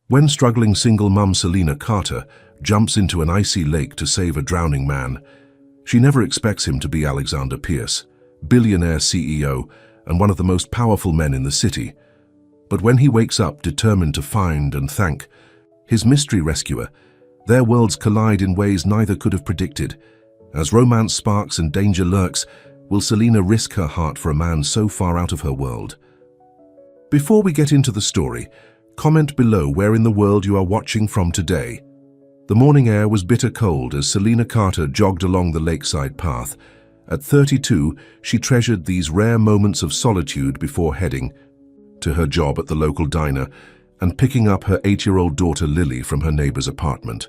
When struggling single mum Selena Carter jumps into an icy lake to save a drowning man, she never expects him to be Alexander Pierce, billionaire CEO and one of the most powerful men in the city. But when he wakes up determined to find and thank his mystery rescuer, their worlds collide in ways neither could have predicted. As romance sparks and danger lurks, will Selena risk her heart for a man so far out of her world? Before we get into the story, comment below where in the world you are watching from today. The morning air was bitter cold as Selena Carter jogged along the lakeside path. At 32, she treasured these rare moments of solitude before heading to her job at the local diner and picking up her 8-year-old daughter Lily from her neighbor's apartment.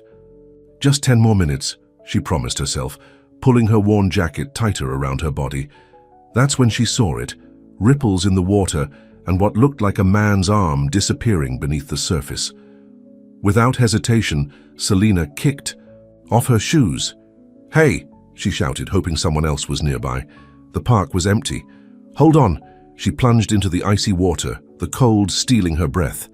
Just 10 more minutes, she promised herself, pulling her worn jacket tighter around her body. That's when she saw it, ripples in the water and what looked like a man's arm disappearing beneath the surface. Without hesitation, Selena kicked off her shoes. "Hey!" she shouted, hoping someone else was nearby. The park was empty. "Hold on!" She plunged into the icy water, the cold stealing her breath.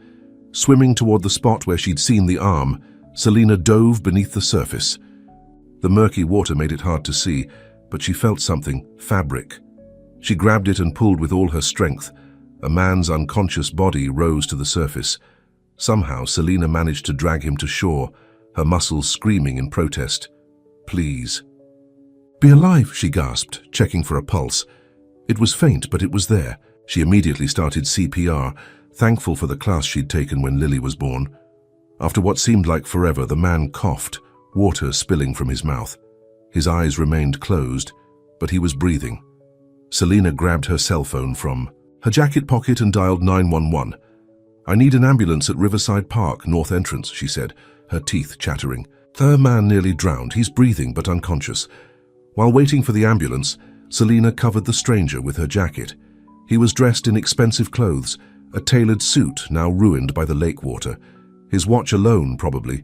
Swimming toward the spot where she'd seen the arm, Selena dove beneath the surface. The murky water made it hard to see, but she felt something, fabric. She grabbed it and pulled with all her strength. A man's unconscious body rose to the surface. Somehow, Selena managed to drag him to shore, her muscles screaming in protest. "Please." "Be alive," she gasped, checking for a pulse. It was faint, but it was there. She immediately started CPR, thankful for the class she'd taken when Lily was born. After what seemed like forever, the man coughed, water spilling from his mouth. His eyes remained closed, but he was breathing. Selena grabbed her cell phone from her jacket pocket and dialed 911. "I need an ambulance at Riverside Park, north entrance," she said, her teeth chattering. "The man nearly drowned. He's breathing but unconscious." While waiting for the ambulance, Selena covered the stranger with her jacket. He was dressed in expensive clothes, a tailored suit now ruined by the lake water. His watch alone, probably,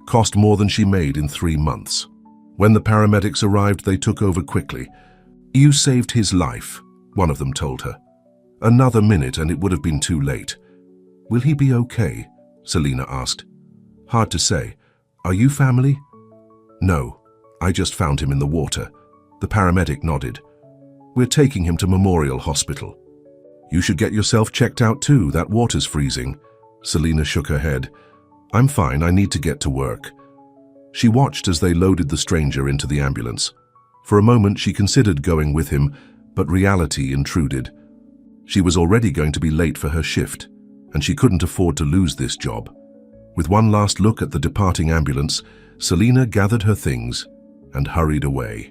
cost more than she made in 3 months. When the paramedics arrived, they took over quickly. "You saved his life," one of them told her. Another minute and it would have been too late. "Will he be okay?" Selena asked. "Hard to say. Are you family?" "No, I just found him in the water." The paramedic nodded. "We're taking him to Memorial Hospital." "You should get yourself checked out too, that water's freezing." Selena shook her head. "I'm fine, I need to get to work." She watched as they loaded the stranger into the ambulance. For a moment she considered going with him, but reality intruded. She was already going to be late for her shift, and she couldn't afford to lose this job. With one last look at the departing ambulance, Selena gathered her things and hurried away.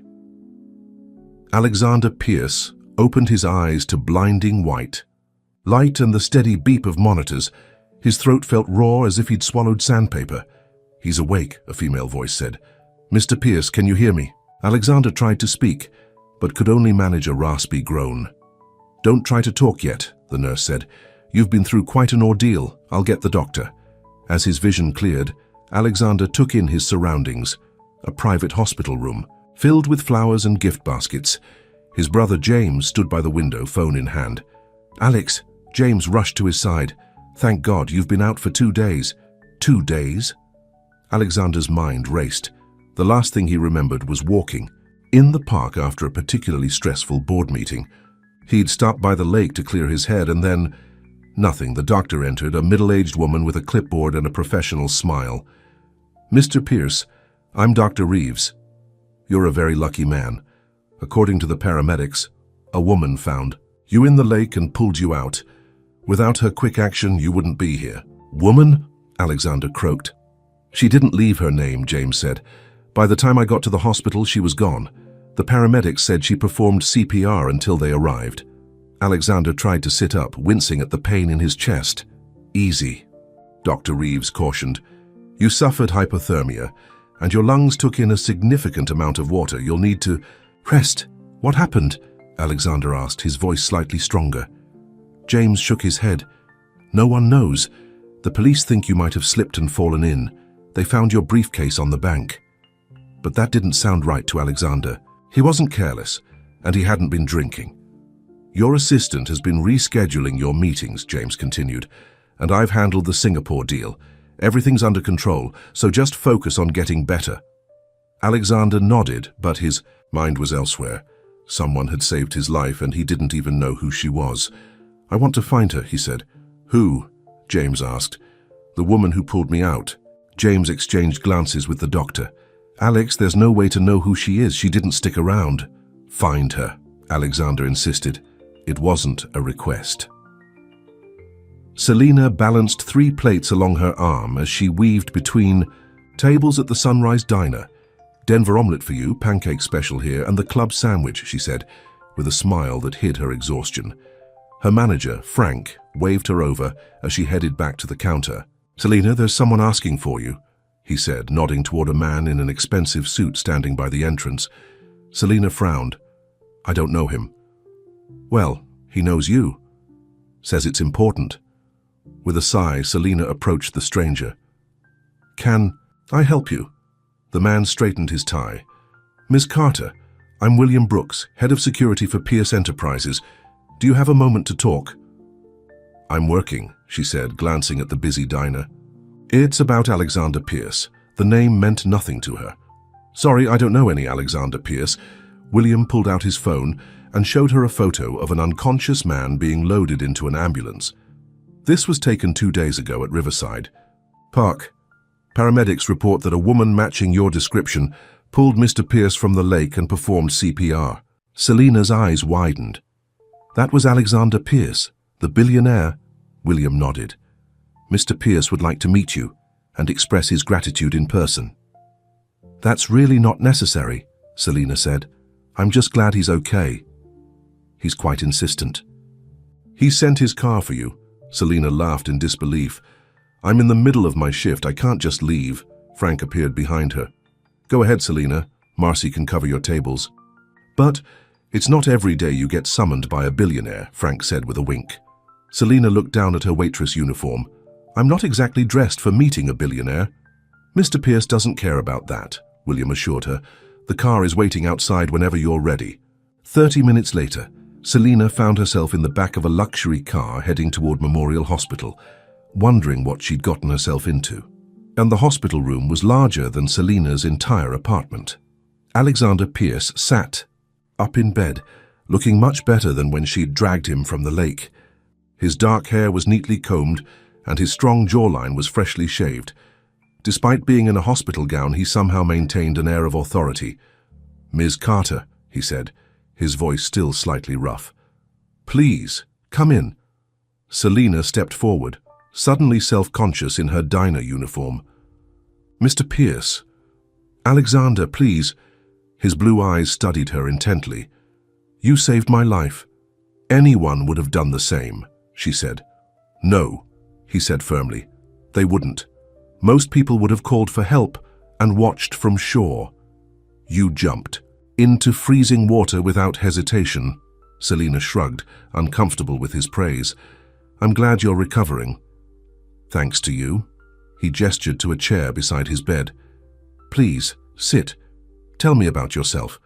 Alexander Pierce opened his eyes to blinding white. Light and the steady beep of monitors, his throat felt raw as if he'd swallowed sandpaper. "He's awake," a female voice said. "Mr. Pierce, can you hear me?" Alexander tried to speak, but could only manage a raspy groan. "Don't try to talk yet," the nurse said. "You've been through quite an ordeal. I'll get the doctor." As his vision cleared, Alexander took in his surroundings. A private hospital room, filled with flowers and gift baskets. His brother James stood by the window, phone in hand. "Alex," James rushed to his side. "Thank God, you've been out for 2 days." 2 days? Alexander's mind raced. The last thing he remembered was walking in the park after a particularly stressful board meeting. He'd stopped by the lake to clear his head and then nothing. The doctor entered, a middle-aged woman with a clipboard and a professional smile. "Mr. Pierce, I'm Dr. Reeves. You're a very lucky man. According to the paramedics, a woman found you in the lake and pulled you out. Without her quick action, you wouldn't be here." "Woman?" Alexander croaked. "She didn't leave her name," James said. "By the time I got to the hospital, she was gone. The paramedics said she performed CPR until they arrived." Alexander tried to sit up, wincing at the pain in his chest. "Easy," Dr. Reeves cautioned. "You suffered hypothermia, and your lungs took in a significant amount of water. You'll need to rest." "What happened?" Alexander asked, his voice slightly stronger. James shook his head. "No one knows. The police think you might have slipped and fallen in. They found your briefcase on the bank." But that didn't sound right to Alexander. He wasn't careless, and he hadn't been drinking. "Your assistant has been rescheduling your meetings," James continued, "and I've handled the Singapore deal. Everything's under control, so just focus on getting better. Alexander nodded, but his mind was elsewhere. Someone had saved his life and he didn't even know who she was. I want to find her, he said. Who? James asked. The woman who pulled me out. James exchanged glances with the doctor. Alex, there's no way to know who she is. She didn't stick around. Find her, Alexander insisted. It wasn't a request. Selina balanced 3 plates along her arm as she weaved between tables at the Sunrise Diner. Denver omelette for you, pancake special here, and the club sandwich, she said, with a smile that hid her exhaustion. Her manager, Frank, waved her over as she headed back to the counter. Selina, there's someone asking for you, he said, nodding toward a man in an expensive suit standing by the entrance. Selina frowned. I don't know him. Well, he knows you. Says it's important. With a sigh, Selina approached the stranger. Can I help you? The man straightened his tie. Ms. Carter, I'm William Brooks, head of security for Pierce Enterprises. Do you have a moment to talk? I'm working, she said, glancing at the busy diner. It's about Alexander Pierce. The name meant nothing to her. Sorry, I don't know any Alexander Pierce. William pulled out his phone and showed her a photo of an unconscious man being loaded into an ambulance. This was taken 2 days ago at Riverside Park. Paramedics report that a woman matching your description pulled Mr. Pierce from the lake and performed CPR. Selina's eyes widened. That was Alexander Pierce, the billionaire? William nodded. Mr. Pierce would like to meet you and express his gratitude in person. That's really not necessary, Selina said. I'm just glad he's okay. He's quite insistent. He sent his car for you. Selina laughed in disbelief. I'm in the middle of my shift. I can't just leave. Frank appeared behind her. Go ahead, Selina. Marcy can cover your tables. But it's not every day you get summoned by a billionaire, Frank said with a wink. Selina looked down at her waitress uniform. I'm not exactly dressed for meeting a billionaire. Mr. Pierce doesn't care about that, William assured her. The car is waiting outside whenever you're ready. 30 minutes later, Selina found herself in the back of a luxury car heading toward Memorial Hospital, wondering what she'd gotten herself into. And the hospital room was larger than Selina's entire apartment. Alexander Pierce sat up in bed, looking much better than when she'd dragged him from the lake. His dark hair was neatly combed, and his strong jawline was freshly shaved. Despite being in a hospital gown, he somehow maintained an air of authority. Ms. Carter, he said, his voice still slightly rough. Please, come in. Selina stepped forward, suddenly self-conscious in her diner uniform. Mr. Pierce. Alexander, please. His blue eyes studied her intently. You saved my life. Anyone would have done the same, she said. No, he said firmly. They wouldn't. Most people would have called for help and watched from shore. You jumped into freezing water without hesitation. Selina shrugged, uncomfortable with his praise. I'm glad you're recovering. Thanks to you. He gestured to a chair beside his bed. Please, sit. Tell me about yourself.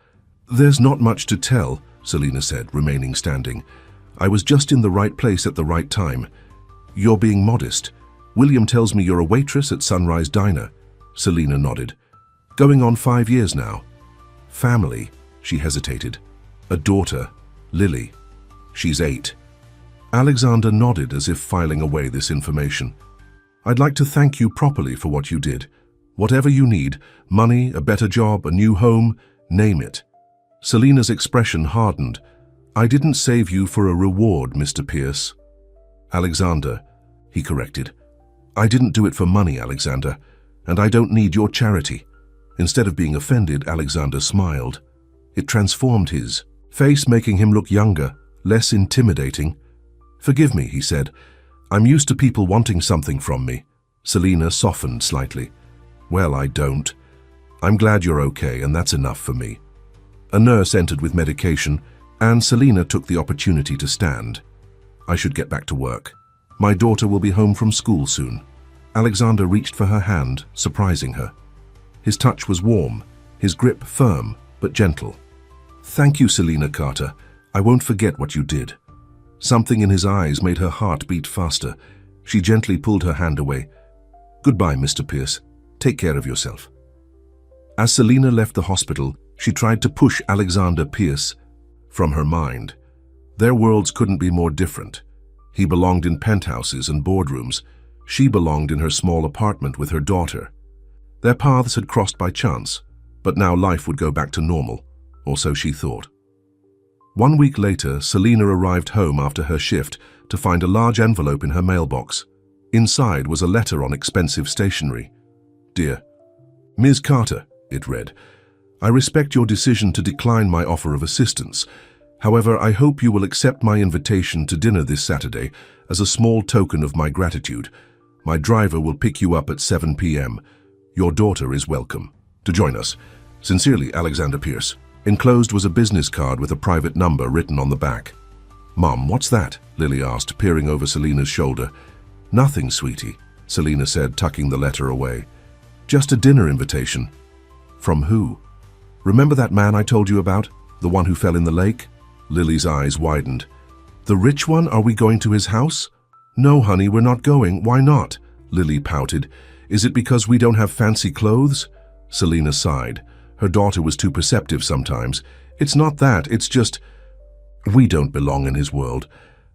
There's not much to tell, Selina said, remaining standing. I was just in the right place at the right time. You're being modest. William tells me you're a waitress at Sunrise Diner. Selina nodded. Going on 5 years now. Family, she hesitated. A daughter, Lily. She's 8. Alexander nodded as if filing away this information. I'd like to thank you properly for what you did. Whatever you need, money, a better job, a new home, name it. Selina's expression hardened. I didn't save you for a reward, Mr. Pierce. Alexander, he corrected. I didn't do it for money, Alexander, and I don't need your charity. Instead of being offended, Alexander smiled. It transformed his face, making him look younger, less intimidating. Forgive me, he said. I'm used to people wanting something from me. Selina softened slightly. Well, I don't. I'm glad you're okay, and that's enough for me. A nurse entered with medication, and Selina took the opportunity to stand. I should get back to work. My daughter will be home from school soon. Alexander reached for her hand, surprising her. His touch was warm, his grip firm, but gentle. Thank you, Selina Carter. I won't forget what you did. Something in his eyes made her heart beat faster. She gently pulled her hand away. Goodbye, Mr. Pierce. Take care of yourself. As Selina left the hospital, she tried to push Alexander Pierce from her mind. Their worlds couldn't be more different. He belonged in penthouses and boardrooms. She belonged in her small apartment with her daughter. Their paths had crossed by chance, but now life would go back to normal, or so she thought. 1 week later, Selina arrived home after her shift to find a large envelope in her mailbox. Inside was a letter on expensive stationery. "Dear Ms. Carter," it read, "I respect your decision to decline my offer of assistance. However, I hope you will accept my invitation to dinner this Saturday as a small token of my gratitude. My driver will pick you up at 7 p.m. Your daughter is welcome to join us. Sincerely, Alexander Pierce." Enclosed was a business card with a private number written on the back. "Mom, what's that?" Lily asked, peering over Selina's shoulder. "Nothing, sweetie," Selina said, tucking the letter away. "Just a dinner invitation." "From who?" "Remember that man I told you about? The one who fell in the lake?" Lily's eyes widened. "The rich one? Are we going to his house?" "No, honey, we're not going. Why not?" Lily pouted. "Is it because we don't have fancy clothes?" Selina sighed. Her daughter was too perceptive sometimes. "It's not that, it's just we don't belong in his world."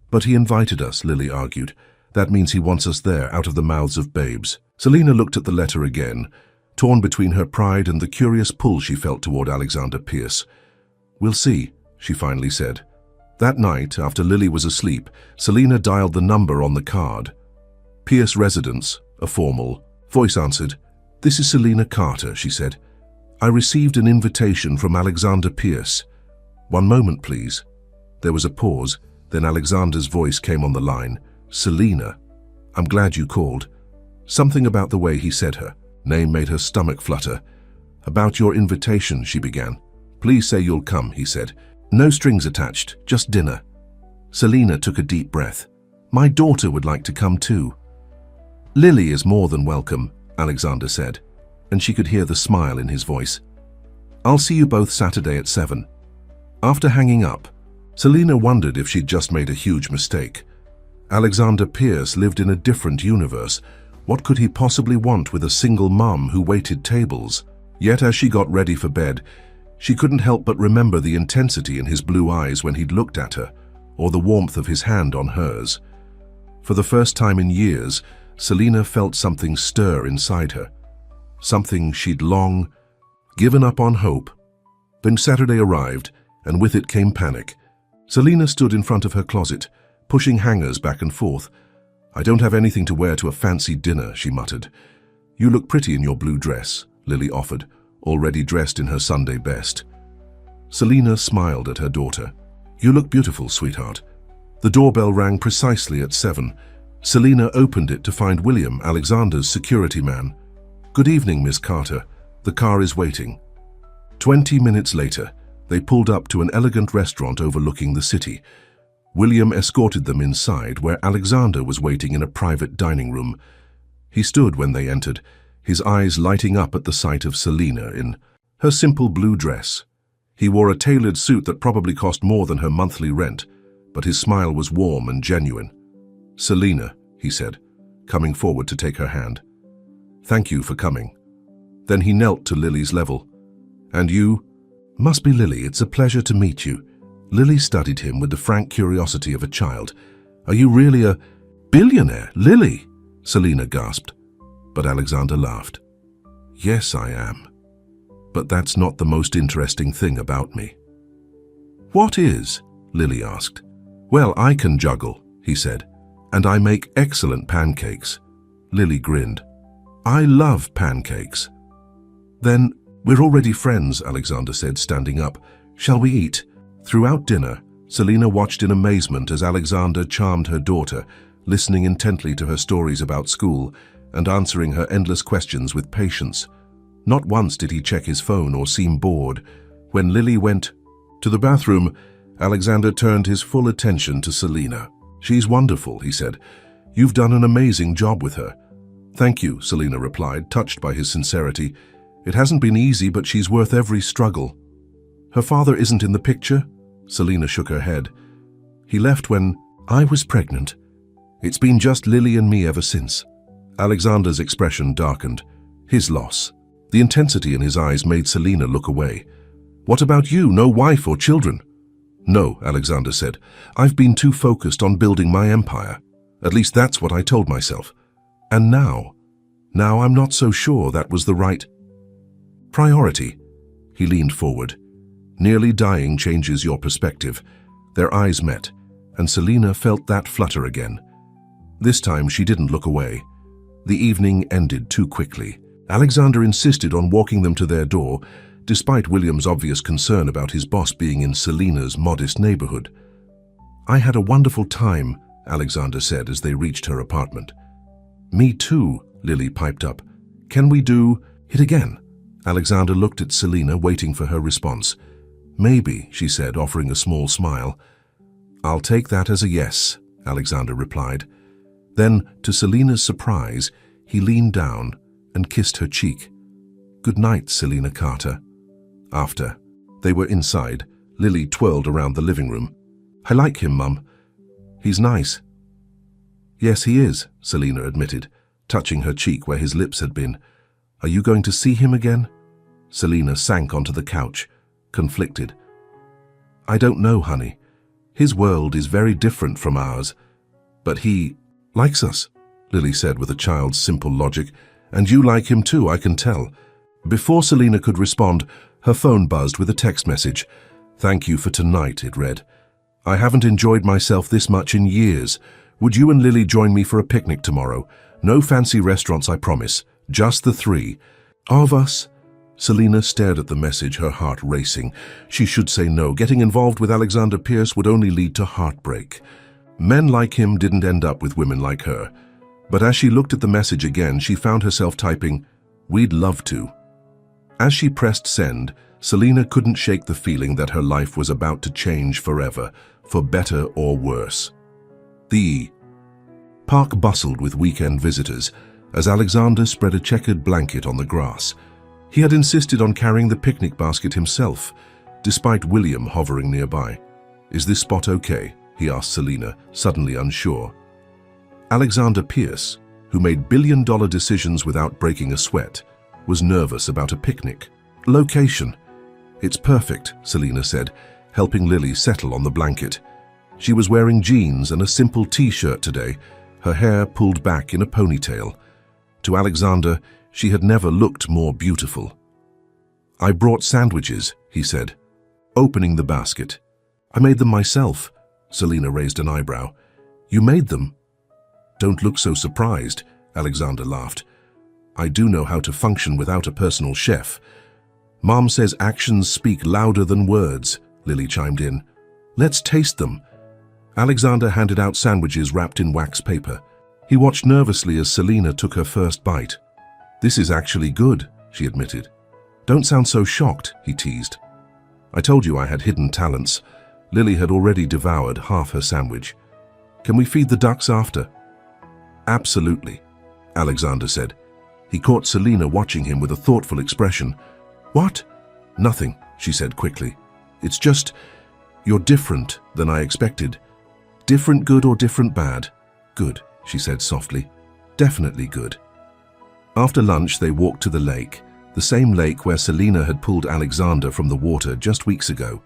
"But he invited us," Lily argued. "That means he wants us there, out of the mouths of babes." Selina looked at the letter again, torn between her pride and the curious pull she felt toward Alexander Pierce. "We'll see," she finally said. That night, after Lily was asleep, Selina dialed the number on the card. "Pierce Residence," a formal voice answered. "This is Selina Carter," she said. "I received an invitation from Alexander Pierce." "One moment, please." There was a pause, then Alexander's voice came on the line. "Selina, I'm glad you called." Something about the way he said her name made her stomach flutter. "About your invitation," she began. "Please say you'll come," he said. "No strings attached, just dinner." Selina took a deep breath. "My daughter would like to come too." "Lily is more than welcome," Alexander said, and she could hear the smile in his voice. "I'll see you both Saturday at 7. After hanging up, Selina wondered if she'd just made a huge mistake. Alexander Pierce lived in a different universe. What could he possibly want with a single mum who waited tables? Yet as she got ready for bed, she couldn't help but remember the intensity in his blue eyes when he'd looked at her, or the warmth of his hand on hers. For the first time in years, Selina felt something stir inside her. Something she'd long given up on hope. Then Saturday arrived, and with it came panic. Selina stood in front of her closet, pushing hangers back and forth. "I don't have anything to wear to a fancy dinner," she muttered. "You look pretty in your blue dress," Lily offered, already dressed in her Sunday best. Selina smiled at her daughter. "You look beautiful, sweetheart." The doorbell rang precisely at 7. Selina opened it to find William, Alexander's security man. "Good evening, Miss Carter. The car is waiting." 20 minutes later, they pulled up to an elegant restaurant overlooking the city. William escorted them inside, where Alexander was waiting in a private dining room. He stood when they entered, his eyes lighting up at the sight of Selina in her simple blue dress. He wore a tailored suit that probably cost more than her monthly rent, but his smile was warm and genuine. "Selina," he said, coming forward to take her hand. "Thank you for coming." Then he knelt to Lily's level. "And you?" "Must be Lily. It's a pleasure to meet you." Lily studied him with the frank curiosity of a child. "Are you really a billionaire, Lily?" Selina gasped. But Alexander laughed. "Yes, I am. But that's not the most interesting thing about me." "What is?" Lily asked. "Well, I can juggle," he said, "and I make excellent pancakes." Lily grinned. "I love pancakes." "Then we're already friends," Alexander said, standing up. "Shall we eat?" Throughout dinner, Selina watched in amazement as Alexander charmed her daughter, listening intently to her stories about school and answering her endless questions with patience. Not once did he check his phone or seem bored. When Lily went to the bathroom, Alexander turned his full attention to Selina. "She's wonderful," he said. "You've done an amazing job with her." "Thank you," Selina replied, touched by his sincerity. "It hasn't been easy, but she's worth every struggle." "Her father isn't in the picture?" Selina shook her head. "He left when I was pregnant. It's been just Lily and me ever since." Alexander's expression darkened. His loss. The intensity in his eyes made Selina look away. "What about you? No wife or children?" "No," Alexander said. "I've been too focused on building my empire. At least that's what I told myself. And now I'm not so sure that was the right priority." He leaned forward. "Nearly dying changes your perspective." Their eyes met, and Selina felt that flutter again. This time she didn't look away. The evening ended too quickly. Alexander insisted on walking them to their door, despite William's obvious concern about his boss being in Selina's modest neighborhood. "I had a wonderful time," Alexander said as they reached her apartment. "Me too," Lily piped up. "Can we do it again?" Alexander looked at Selina, waiting for her response. "Maybe," she said, offering a small smile. "I'll take that as a yes," Alexander replied. Then, to Selina's surprise, he leaned down and kissed her cheek. "Good night, Selina Carter." After they were inside, Lily twirled around the living room. "I like him, Mum. He's nice." "Yes, he is," Selina admitted, touching her cheek where his lips had been. "Are you going to see him again?" Selina sank onto the couch, conflicted. "I don't know, honey. His world is very different from ours. But he likes us," Lily said with a child's simple logic. "And you like him too, I can tell." Before Selina could respond, her phone buzzed with a text message. "Thank you for tonight," it read. "I haven't enjoyed myself this much in years. Would you and Lily join me for a picnic tomorrow? No fancy restaurants, I promise. Just the three of us." Selina stared at the message, her heart racing. She should say no. Getting involved with Alexander Pierce would only lead to heartbreak. Men like him didn't end up with women like her. But as she looked at the message again, she found herself typing, "We'd love to." As she pressed send, Selina couldn't shake the feeling that her life was about to change forever, for better or worse. The park bustled with weekend visitors as Alexander spread a checkered blanket on the grass. He had insisted on carrying the picnic basket himself, despite William hovering nearby. "Is this spot okay?" he asked Selina, suddenly unsure. Alexander Pierce, who made billion-dollar decisions without breaking a sweat, was nervous about a picnic. "Location. It's perfect," Selina said, helping Lily settle on the blanket. She was wearing jeans and a simple t-shirt today, her hair pulled back in a ponytail. To Alexander, she had never looked more beautiful. "I brought sandwiches," he said, opening the basket. "I made them myself." Selina raised an eyebrow. "You made them?" "Don't look so surprised," Alexander laughed. "I do know how to function without a personal chef." "Mom says actions speak louder than words," Lily chimed in. "Let's taste them." Alexander handed out sandwiches wrapped in wax paper. He watched nervously as Selina took her first bite. "This is actually good," she admitted. "Don't sound so shocked," he teased. "I told you I had hidden talents." Lily had already devoured half her sandwich. "Can we feed the ducks after?" "Absolutely," Alexander said. He caught Selina watching him with a thoughtful expression. "What?" "Nothing," she said quickly. "It's just, you're different than I expected." "Different good or different bad?" "Good," she said softly. "Definitely good." After lunch, they walked to the lake, the same lake where Selina had pulled Alexander from the water just weeks ago.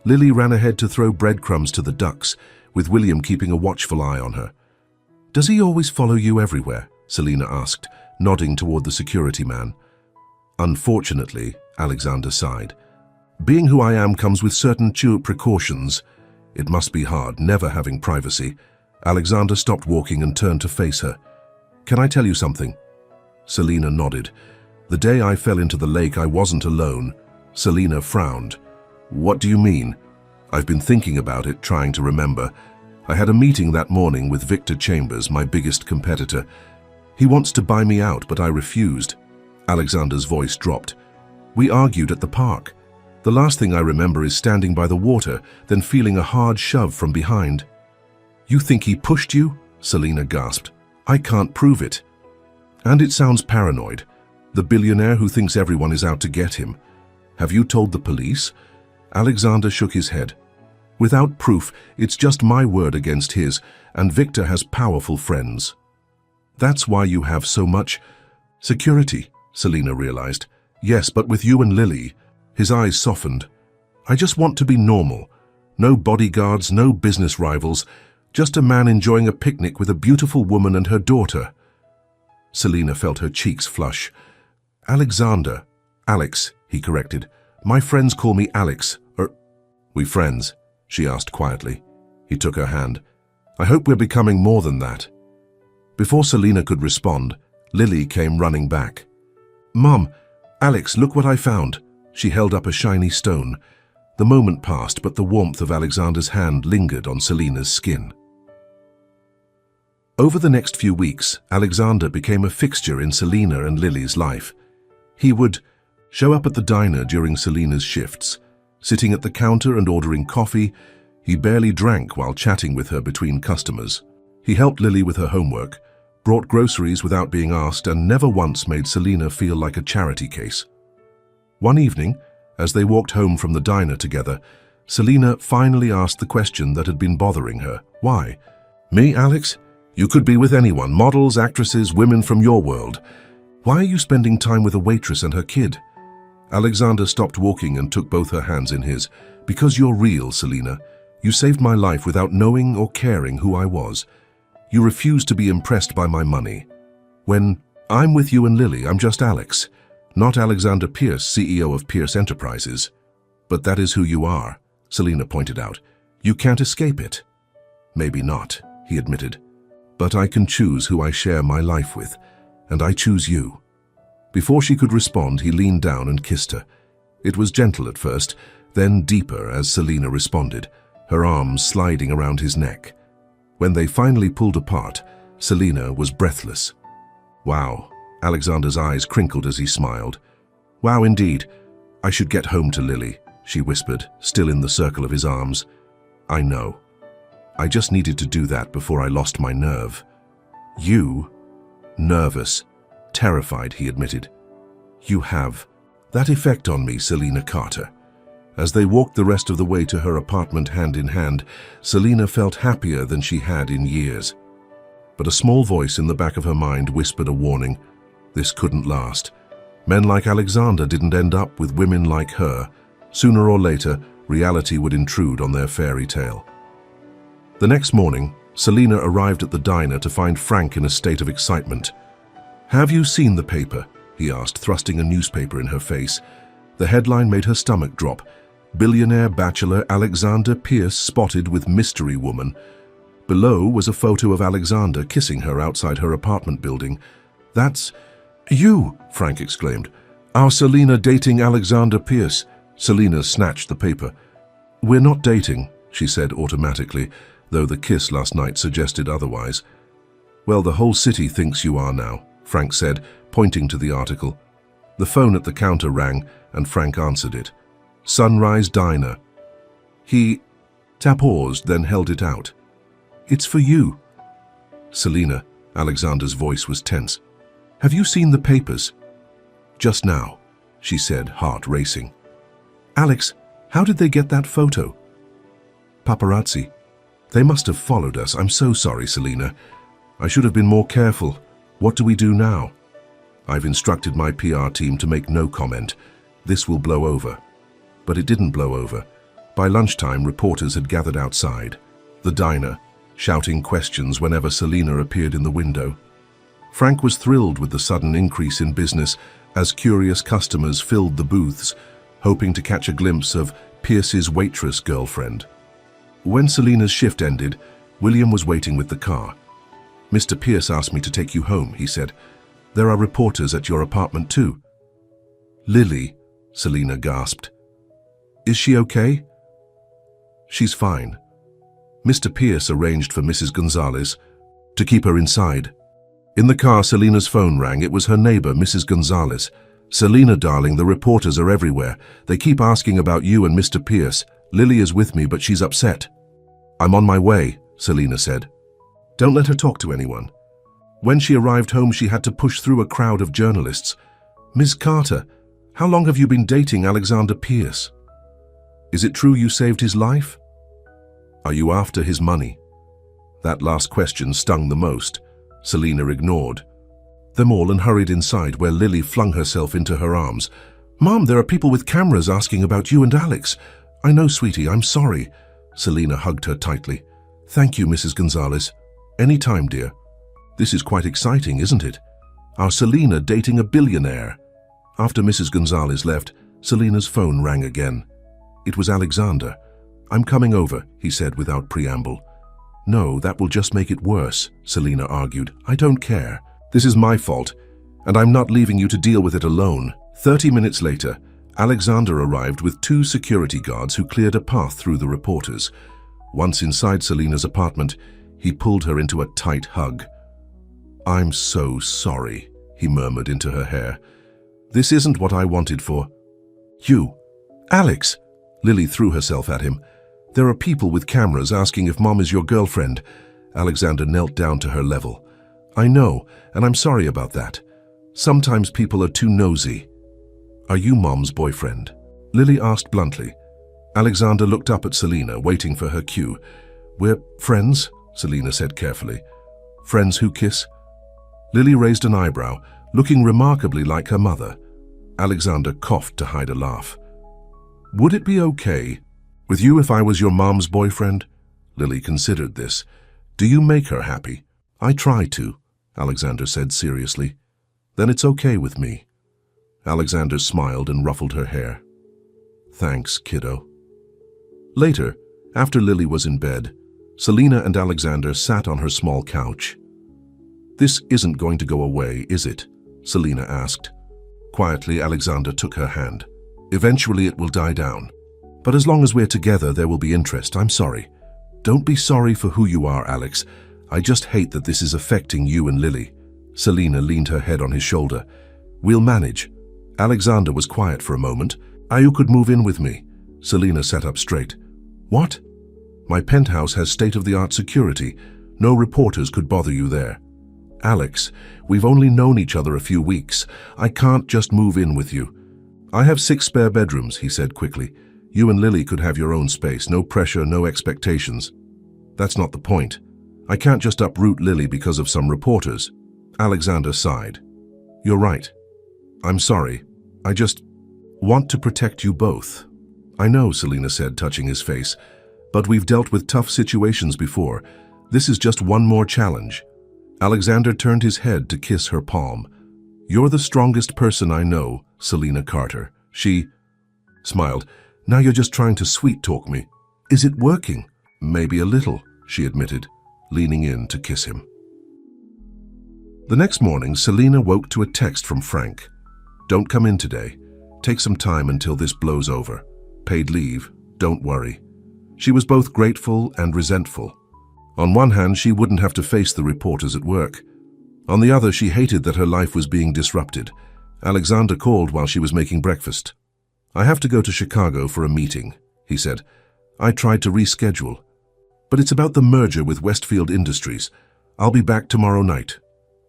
Lily ran ahead to throw breadcrumbs to the ducks, with William keeping a watchful eye on her. "Does he always follow you everywhere?" Selina asked, nodding toward the security man. "Unfortunately," Alexander sighed. "Being who I am comes with certain precautions. It must be hard, never having privacy." Alexander stopped walking and turned to face her. "Can I tell you something?" Selina nodded. "The day I fell into the lake, I wasn't alone." Selina frowned. "What do you mean?" "I've been thinking about it, trying to remember. I had a meeting that morning with Victor Chambers, my biggest competitor. He wants to buy me out, but I refused." Alexander's voice dropped. "We argued at the park. The last thing I remember is standing by the water, then feeling a hard shove from behind." "You think he pushed you?" Selina gasped. "I can't prove it." "And it sounds paranoid. The billionaire who thinks everyone is out to get him. Have you told the police?" Alexander shook his head. "Without proof, it's just my word against his, and Victor has powerful friends." That's why you have so much security, Selina realized. Yes, but with you and Lily. His eyes softened. I just want to be normal. No bodyguards, no business rivals, just a man enjoying a picnic with a beautiful woman and her daughter. Selina felt her cheeks flush. Alexander. Alex, he corrected. My friends call me Alex. We friends? She asked quietly. He took her hand. I hope we're becoming more than that. Before Selina could respond, Lily came running back. Mom, Alex, look what I found. She held up a shiny stone. The moment passed, but the warmth of Alexander's hand lingered on Selina's skin. Over the next few weeks, Alexander became a fixture in Selina and Lily's life. He would show up at the diner during Selina's shifts, sitting at the counter and ordering coffee. He barely drank while chatting with her between customers. He helped Lily with her homework, brought groceries without being asked, and never once made Selina feel like a charity case. One evening, as they walked home from the diner together, Selina finally asked the question that had been bothering her. Why? Me, Alex? You could be with anyone, models, actresses, women from your world. Why are you spending time with a waitress and her kid? Alexander stopped walking and took both her hands in his. Because you're real, Selina. You saved my life without knowing or caring who I was. You refused to be impressed by my money. When I'm with you and Lily, I'm just Alex, not Alexander Pierce, CEO of Pierce Enterprises. But that is who you are, Selina pointed out. You can't escape it. Maybe not, he admitted. But I can choose who I share my life with, and I choose you. Before she could respond, he leaned down and kissed her. It was gentle at first, then deeper as Selina responded, her arms sliding around his neck. When they finally pulled apart, Selina was breathless. Wow, Alexander's eyes crinkled as he smiled. Wow, indeed. I should get home to Lily, she whispered, still in the circle of his arms. I know. I just needed to do that before I lost my nerve. You? Nervous, terrified, he admitted. You have that effect on me, Selina Carter. As they walked the rest of the way to her apartment hand in hand, Selina felt happier than she had in years. But a small voice in the back of her mind whispered a warning. This couldn't last. Men like Alexander didn't end up with women like her. Sooner or later, reality would intrude on their fairy tale. The next morning, Selina arrived at the diner to find Frank in a state of excitement. Have you seen the paper? He asked, thrusting a newspaper in her face. The headline made her stomach drop. Billionaire bachelor Alexander Pierce spotted with mystery woman. Below was a photo of Alexander kissing her outside her apartment building. That's you, Frank exclaimed. Our Selina dating Alexander Pierce. Selina snatched the paper. We're not dating, she said automatically, though the kiss last night suggested otherwise. Well, the whole city thinks you are now, Frank said, pointing to the article. The phone at the counter rang, and Frank answered it. Sunrise Diner. He paused, then held it out. It's for you. Selina, Alexander's voice was tense. Have you seen the papers? Just now, she said, heart racing. Alex, how did they get that photo? Paparazzi. They must have followed us. I'm so sorry, Selina. I should have been more careful. What do we do now? I've instructed my PR team to make no comment. This will blow over. But it didn't blow over. By lunchtime, reporters had gathered outside the diner, shouting questions whenever Selina appeared in the window. Frank was thrilled with the sudden increase in business as curious customers filled the booths, hoping to catch a glimpse of Pierce's waitress girlfriend. When Selina's shift ended, William was waiting with the car. Mr. Pierce asked me to take you home, he said. There are reporters at your apartment too. Lily, Selina gasped. Is she okay? She's fine. Mr. Pierce arranged for Mrs. Gonzalez to keep her inside. In the car, Selina's phone rang. It was her neighbor, Mrs. Gonzalez. Selina, darling, the reporters are everywhere. They keep asking about you and Mr. Pierce. Lily is with me, but she's upset. I'm on my way, Selina said. Don't let her talk to anyone. When she arrived home, she had to push through a crowd of journalists. Ms. Carter, how long have you been dating Alexander Pierce? Is it true you saved his life? Are you after his money? That last question stung the most. Selina ignored them all and hurried inside, where Lily flung herself into her arms. "Mom, there are people with cameras asking about you and Alex." "I know, sweetie, I'm sorry." Selina hugged her tightly. "Thank you, Mrs. Gonzalez. Any time, dear." "This is quite exciting, isn't it? Our Selina dating a billionaire." After Mrs. Gonzalez left, Selina's phone rang again. It was Alexander. "I'm coming over," he said without preamble. "No, that will just make it worse," Selina argued. "I don't care. This is my fault, and I'm not leaving you to deal with it alone." 30 minutes later, Alexander arrived with 2 security guards who cleared a path through the reporters. Once inside Selina's apartment, he pulled her into a tight hug. "I'm so sorry," he murmured into her hair. "This isn't what I wanted for you." "Alex!" Lily threw herself at him. "There are people with cameras asking if Mom is your girlfriend." Alexander knelt down to her level. "I know, and I'm sorry about that. Sometimes people are too nosy." "Are you Mom's boyfriend?" Lily asked bluntly. Alexander looked up at Selina, waiting for her cue. "We're friends," Selina said carefully. "Friends who kiss?" Lily raised an eyebrow, looking remarkably like her mother. Alexander coughed to hide a laugh. "Would it be okay with you if I was your mom's boyfriend?" Lily considered this. "Do you make her happy?" "I try to," Alexander said seriously. "Then it's okay with me." Alexander smiled and ruffled her hair. "Thanks, kiddo." Later, after Lily was in bed, Selina and Alexander sat on her small couch. "This isn't going to go away, is it?" Selina asked. Quietly, Alexander took her hand. "Eventually it will die down. But as long as we're together, there will be interest. I'm sorry." "Don't be sorry for who you are, Alex. I just hate that this is affecting you and Lily." Selina leaned her head on his shoulder. "We'll manage." Alexander was quiet for a moment. "You could move in with me." Selina sat up straight. "What?" "My penthouse has state-of-the-art security. No reporters could bother you there." "Alex, we've only known each other a few weeks. I can't just move in with you." "I have 6 spare bedrooms," he said quickly. "You and Lily could have your own space. No pressure, no expectations." "That's not the point. I can't just uproot Lily because of some reporters." Alexander sighed. "You're right. I'm sorry. I just want to protect you both." "I know," Selina said, touching his face. "But we've dealt with tough situations before. This is just one more challenge." Alexander turned his head to kiss her palm. "You're the strongest person I know, Selina Carter." She smiled. "Now you're just trying to sweet-talk me." "Is it working?" "Maybe a little," she admitted, leaning in to kiss him. The next morning, Selina woke to a text from Frank. "Don't come in today. Take some time until this blows over. Paid leave, don't worry." She was both grateful and resentful. On one hand, she wouldn't have to face the reporters at work. On the other, she hated that her life was being disrupted. Alexander called while she was making breakfast. "I have to go to Chicago for a meeting," he said. "I tried to reschedule, but it's about the merger with Westfield Industries. I'll be back tomorrow night."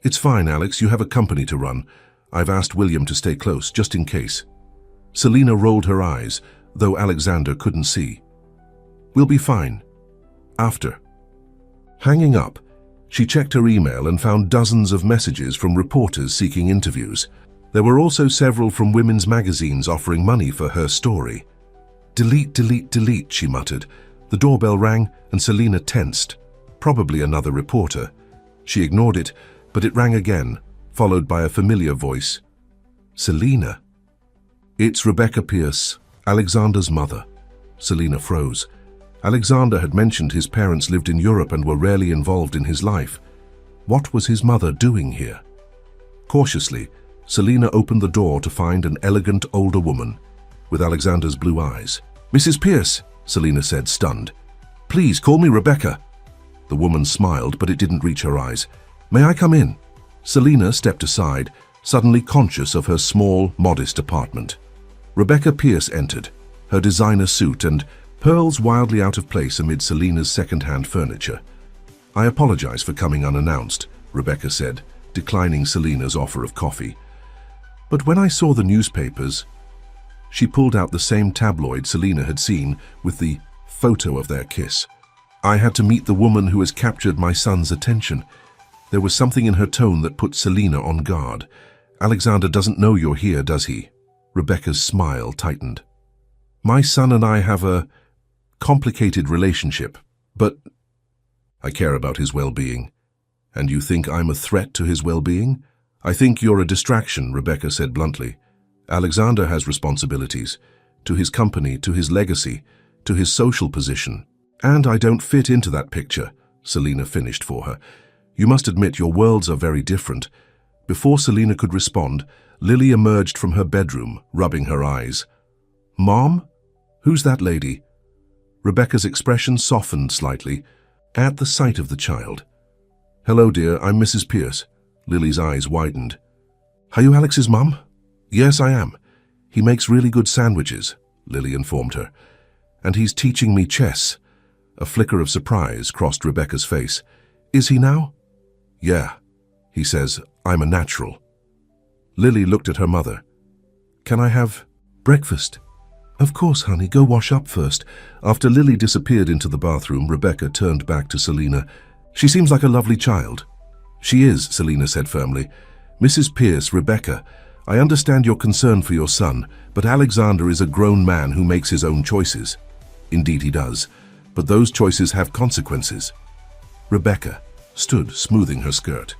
"It's fine, Alex. You have a company to run. I've asked William to stay close, just in case." Selina rolled her eyes, though Alexander couldn't see. "We'll be fine. After." Hanging up, she checked her email and found dozens of messages from reporters seeking interviews. There were also several from women's magazines offering money for her story. "Delete, delete, delete," she muttered. The doorbell rang and Selina tensed. Probably another reporter. She ignored it, but it rang again, followed by a familiar voice. "Selina." "It's Rebecca Pierce, Alexander's mother." Selina froze. Alexander had mentioned his parents lived in Europe and were rarely involved in his life. What was his mother doing here? Cautiously, Selina opened the door to find an elegant older woman with Alexander's blue eyes. "Mrs. Pierce," Selina said, stunned. "Please call me Rebecca." The woman smiled, but it didn't reach her eyes. "May I come in?" Selina stepped aside, suddenly conscious of her small, modest apartment. Rebecca Pierce entered, her designer suit and pearls wildly out of place amid Selina's second-hand furniture. "I apologize for coming unannounced," Rebecca said, declining Selina's offer of coffee. "But when I saw the newspapers..." She pulled out the same tabloid Selina had seen with the photo of their kiss. "I had to meet the woman who has captured my son's attention. There was something in her tone that put Selina on guard. "Alexander doesn't know you're here, does he?" Rebecca's smile tightened. "My son and I have a complicated relationship, but I care about his well-being." "And you think I'm a threat to his well-being?" "I think you're a distraction," Rebecca said bluntly. "Alexander has responsibilities, to his company, to his legacy, to his social position. And I don't fit into that picture," Selina finished for her. "You must admit your worlds are very different." Before Selina could respond, Lily emerged from her bedroom, rubbing her eyes. "Mom? Who's that lady?" Rebecca's expression softened slightly at the sight of the child. "Hello, dear, I'm Mrs. Pierce." Lily's eyes widened. "Are you Alex's mum?" "Yes, I am. He makes really good sandwiches," Lily informed her. "And he's teaching me chess." A flicker of surprise crossed Rebecca's face. "Is he now?" "Yeah. He says I'm a natural." Lily looked at her mother. "Can I have breakfast?" "Of course, honey. Go wash up first." After Lily disappeared into the bathroom, Rebecca turned back to Selina. "She seems like a lovely child." "She is," Selina said firmly. "Mrs. Pierce, Rebecca, I understand your concern for your son, but Alexander is a grown man who makes his own choices." "Indeed he does, but those choices have consequences." Rebecca stood smoothing her skirt.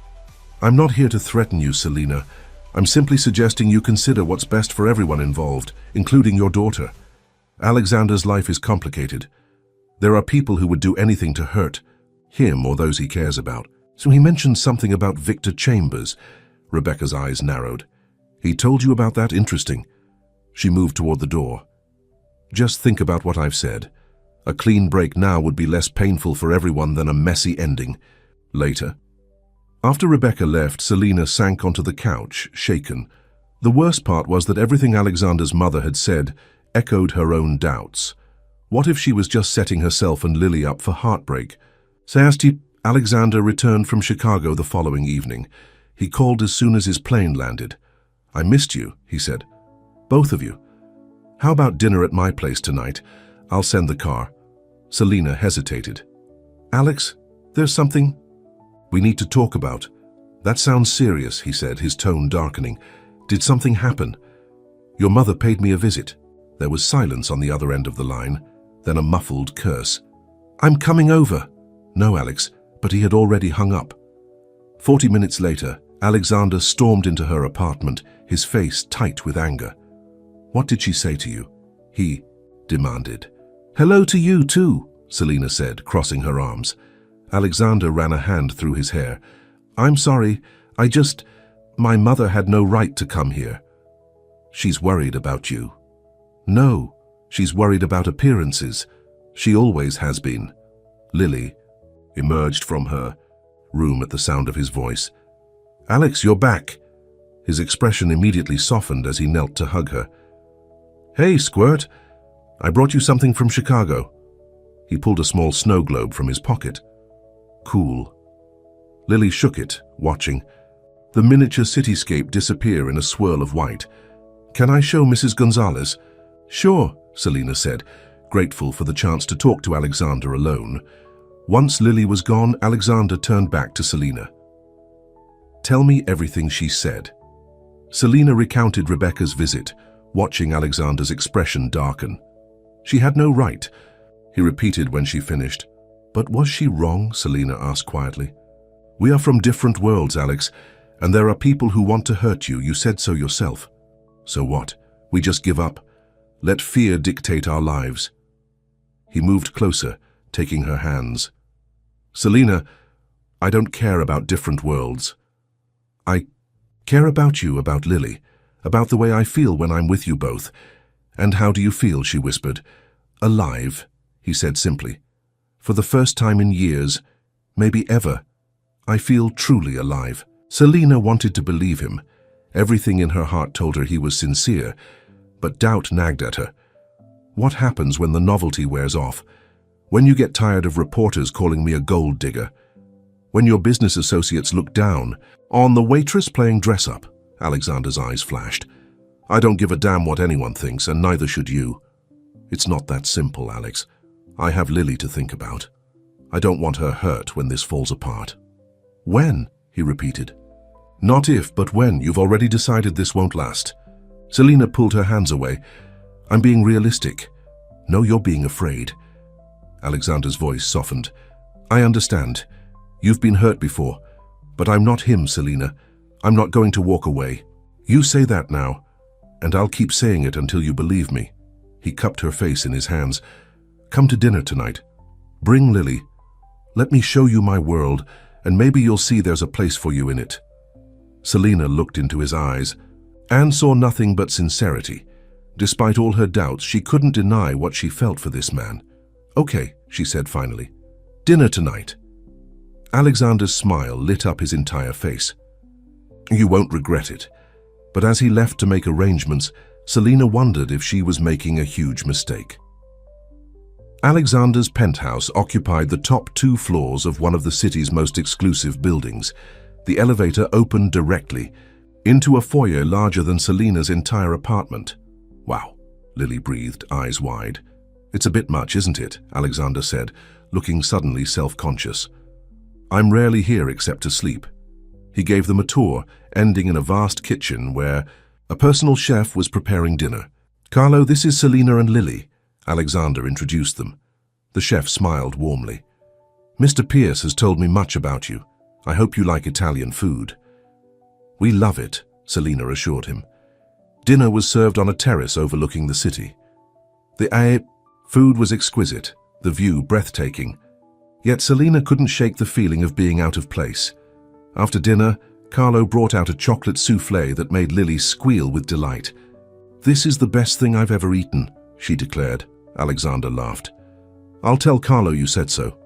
"I'm not here to threaten you, Selina. I'm simply suggesting you consider what's best for everyone involved, including your daughter. Alexander's life is complicated. There are people who would do anything to hurt him or those he cares about." "So he mentioned something about Victor Chambers." Rebecca's eyes narrowed. "He told you about that? Interesting." She moved toward the door. "Just think about what I've said. A clean break now would be less painful for everyone than a messy ending later." After Rebecca left, Selina sank onto the couch, shaken. The worst part was that everything Alexander's mother had said echoed her own doubts. What if she was just setting herself and Lily up for heartbreak? Alexander returned from Chicago the following evening. He called as soon as his plane landed. "I missed you," he said. "Both of you. How about dinner at my place tonight? I'll send the car." Selina hesitated. "Alex, there's something we need to talk about." "That sounds serious," he said, his tone darkening. "Did something happen?" "Your mother paid me a visit." There was silence on the other end of the line, then a muffled curse. "I'm coming over." "No, Alex," but he had already hung up. 40 minutes later, Alexander stormed into her apartment, his face tight with anger. "What did she say to you?" he demanded. "Hello to you too," Selina said, crossing her arms. Alexander ran a hand through his hair. "I'm sorry, my mother had no right to come here." "She's worried about you." "No, she's worried about appearances. She always has been." Lily emerged from her room at the sound of his voice. "Alex, you're back." His expression immediately softened as he knelt to hug her. "Hey, Squirt, I brought you something from Chicago." He pulled a small snow globe from his pocket. "Cool." Lily shook it, watching the miniature cityscape disappear in a swirl of white. "Can I show Mrs. Gonzalez?" "Sure," Selina said, grateful for the chance to talk to Alexander alone. Once Lily was gone, Alexander turned back to Selina. "Tell me everything she said." Selina recounted Rebecca's visit, watching Alexander's expression darken. "She had no right," he repeated when she finished. "But was she wrong?" Selina asked quietly. "We are from different worlds, Alex, and there are people who want to hurt you. You said so yourself." "So what? We just give up? Let fear dictate our lives?" He moved closer, taking her hands. "Selina, I don't care about different worlds. I care about you, about Lily, about the way I feel when I'm with you both." "And how do you feel?" she whispered. "Alive," he said simply. "For the first time in years, maybe ever, I feel truly alive." Selina wanted to believe him. Everything in her heart told her he was sincere, but doubt nagged at her. What happens when the novelty wears off? When you get tired of reporters calling me a gold digger? When your business associates look down on the waitress playing dress-up? Alexander's eyes flashed. "I don't give a damn what anyone thinks, and neither should you." "It's not that simple, Alex. I have Lily to think about. I don't want her hurt when this falls apart." "When?" he repeated. Not if, but when. You've already decided this won't last. Selina pulled her hands away. I'm being realistic. No, you're being afraid. Alexander's voice softened. I understand. You've been hurt before. But I'm not him, Selina. I'm not going to walk away. You say that now, and I'll keep saying it until you believe me. He cupped her face in his hands. Come to dinner tonight. Bring Lily. Let me show you my world, and maybe you'll see there's a place for you in it. Selina looked into his eyes and saw nothing but sincerity. Despite all her doubts, she couldn't deny what she felt for this man. Okay, she said finally. Dinner tonight. Alexander's smile lit up his entire face. You won't regret it. But as he left to make arrangements, Selina wondered if she was making a huge mistake. Alexander's penthouse occupied the top 2 floors of one of the city's most exclusive buildings. The elevator opened directly into a foyer larger than Selina's entire apartment. Wow, Lily breathed, eyes wide. It's a bit much, isn't it? Alexander said, looking suddenly self-conscious. I'm rarely here except to sleep. He gave them a tour, ending in a vast kitchen where a personal chef was preparing dinner. Carlo, this is Selina and Lily. Alexander introduced them. The chef smiled warmly. Mr. Pierce has told me much about you. I hope you like Italian food. We love it, Selina assured him. Dinner was served on a terrace overlooking the city. The food was exquisite, the view breathtaking. Yet Selina couldn't shake the feeling of being out of place. After dinner, Carlo brought out a chocolate soufflé that made Lily squeal with delight. This is the best thing I've ever eaten, she declared. Alexander laughed. I'll tell Carlo you said so.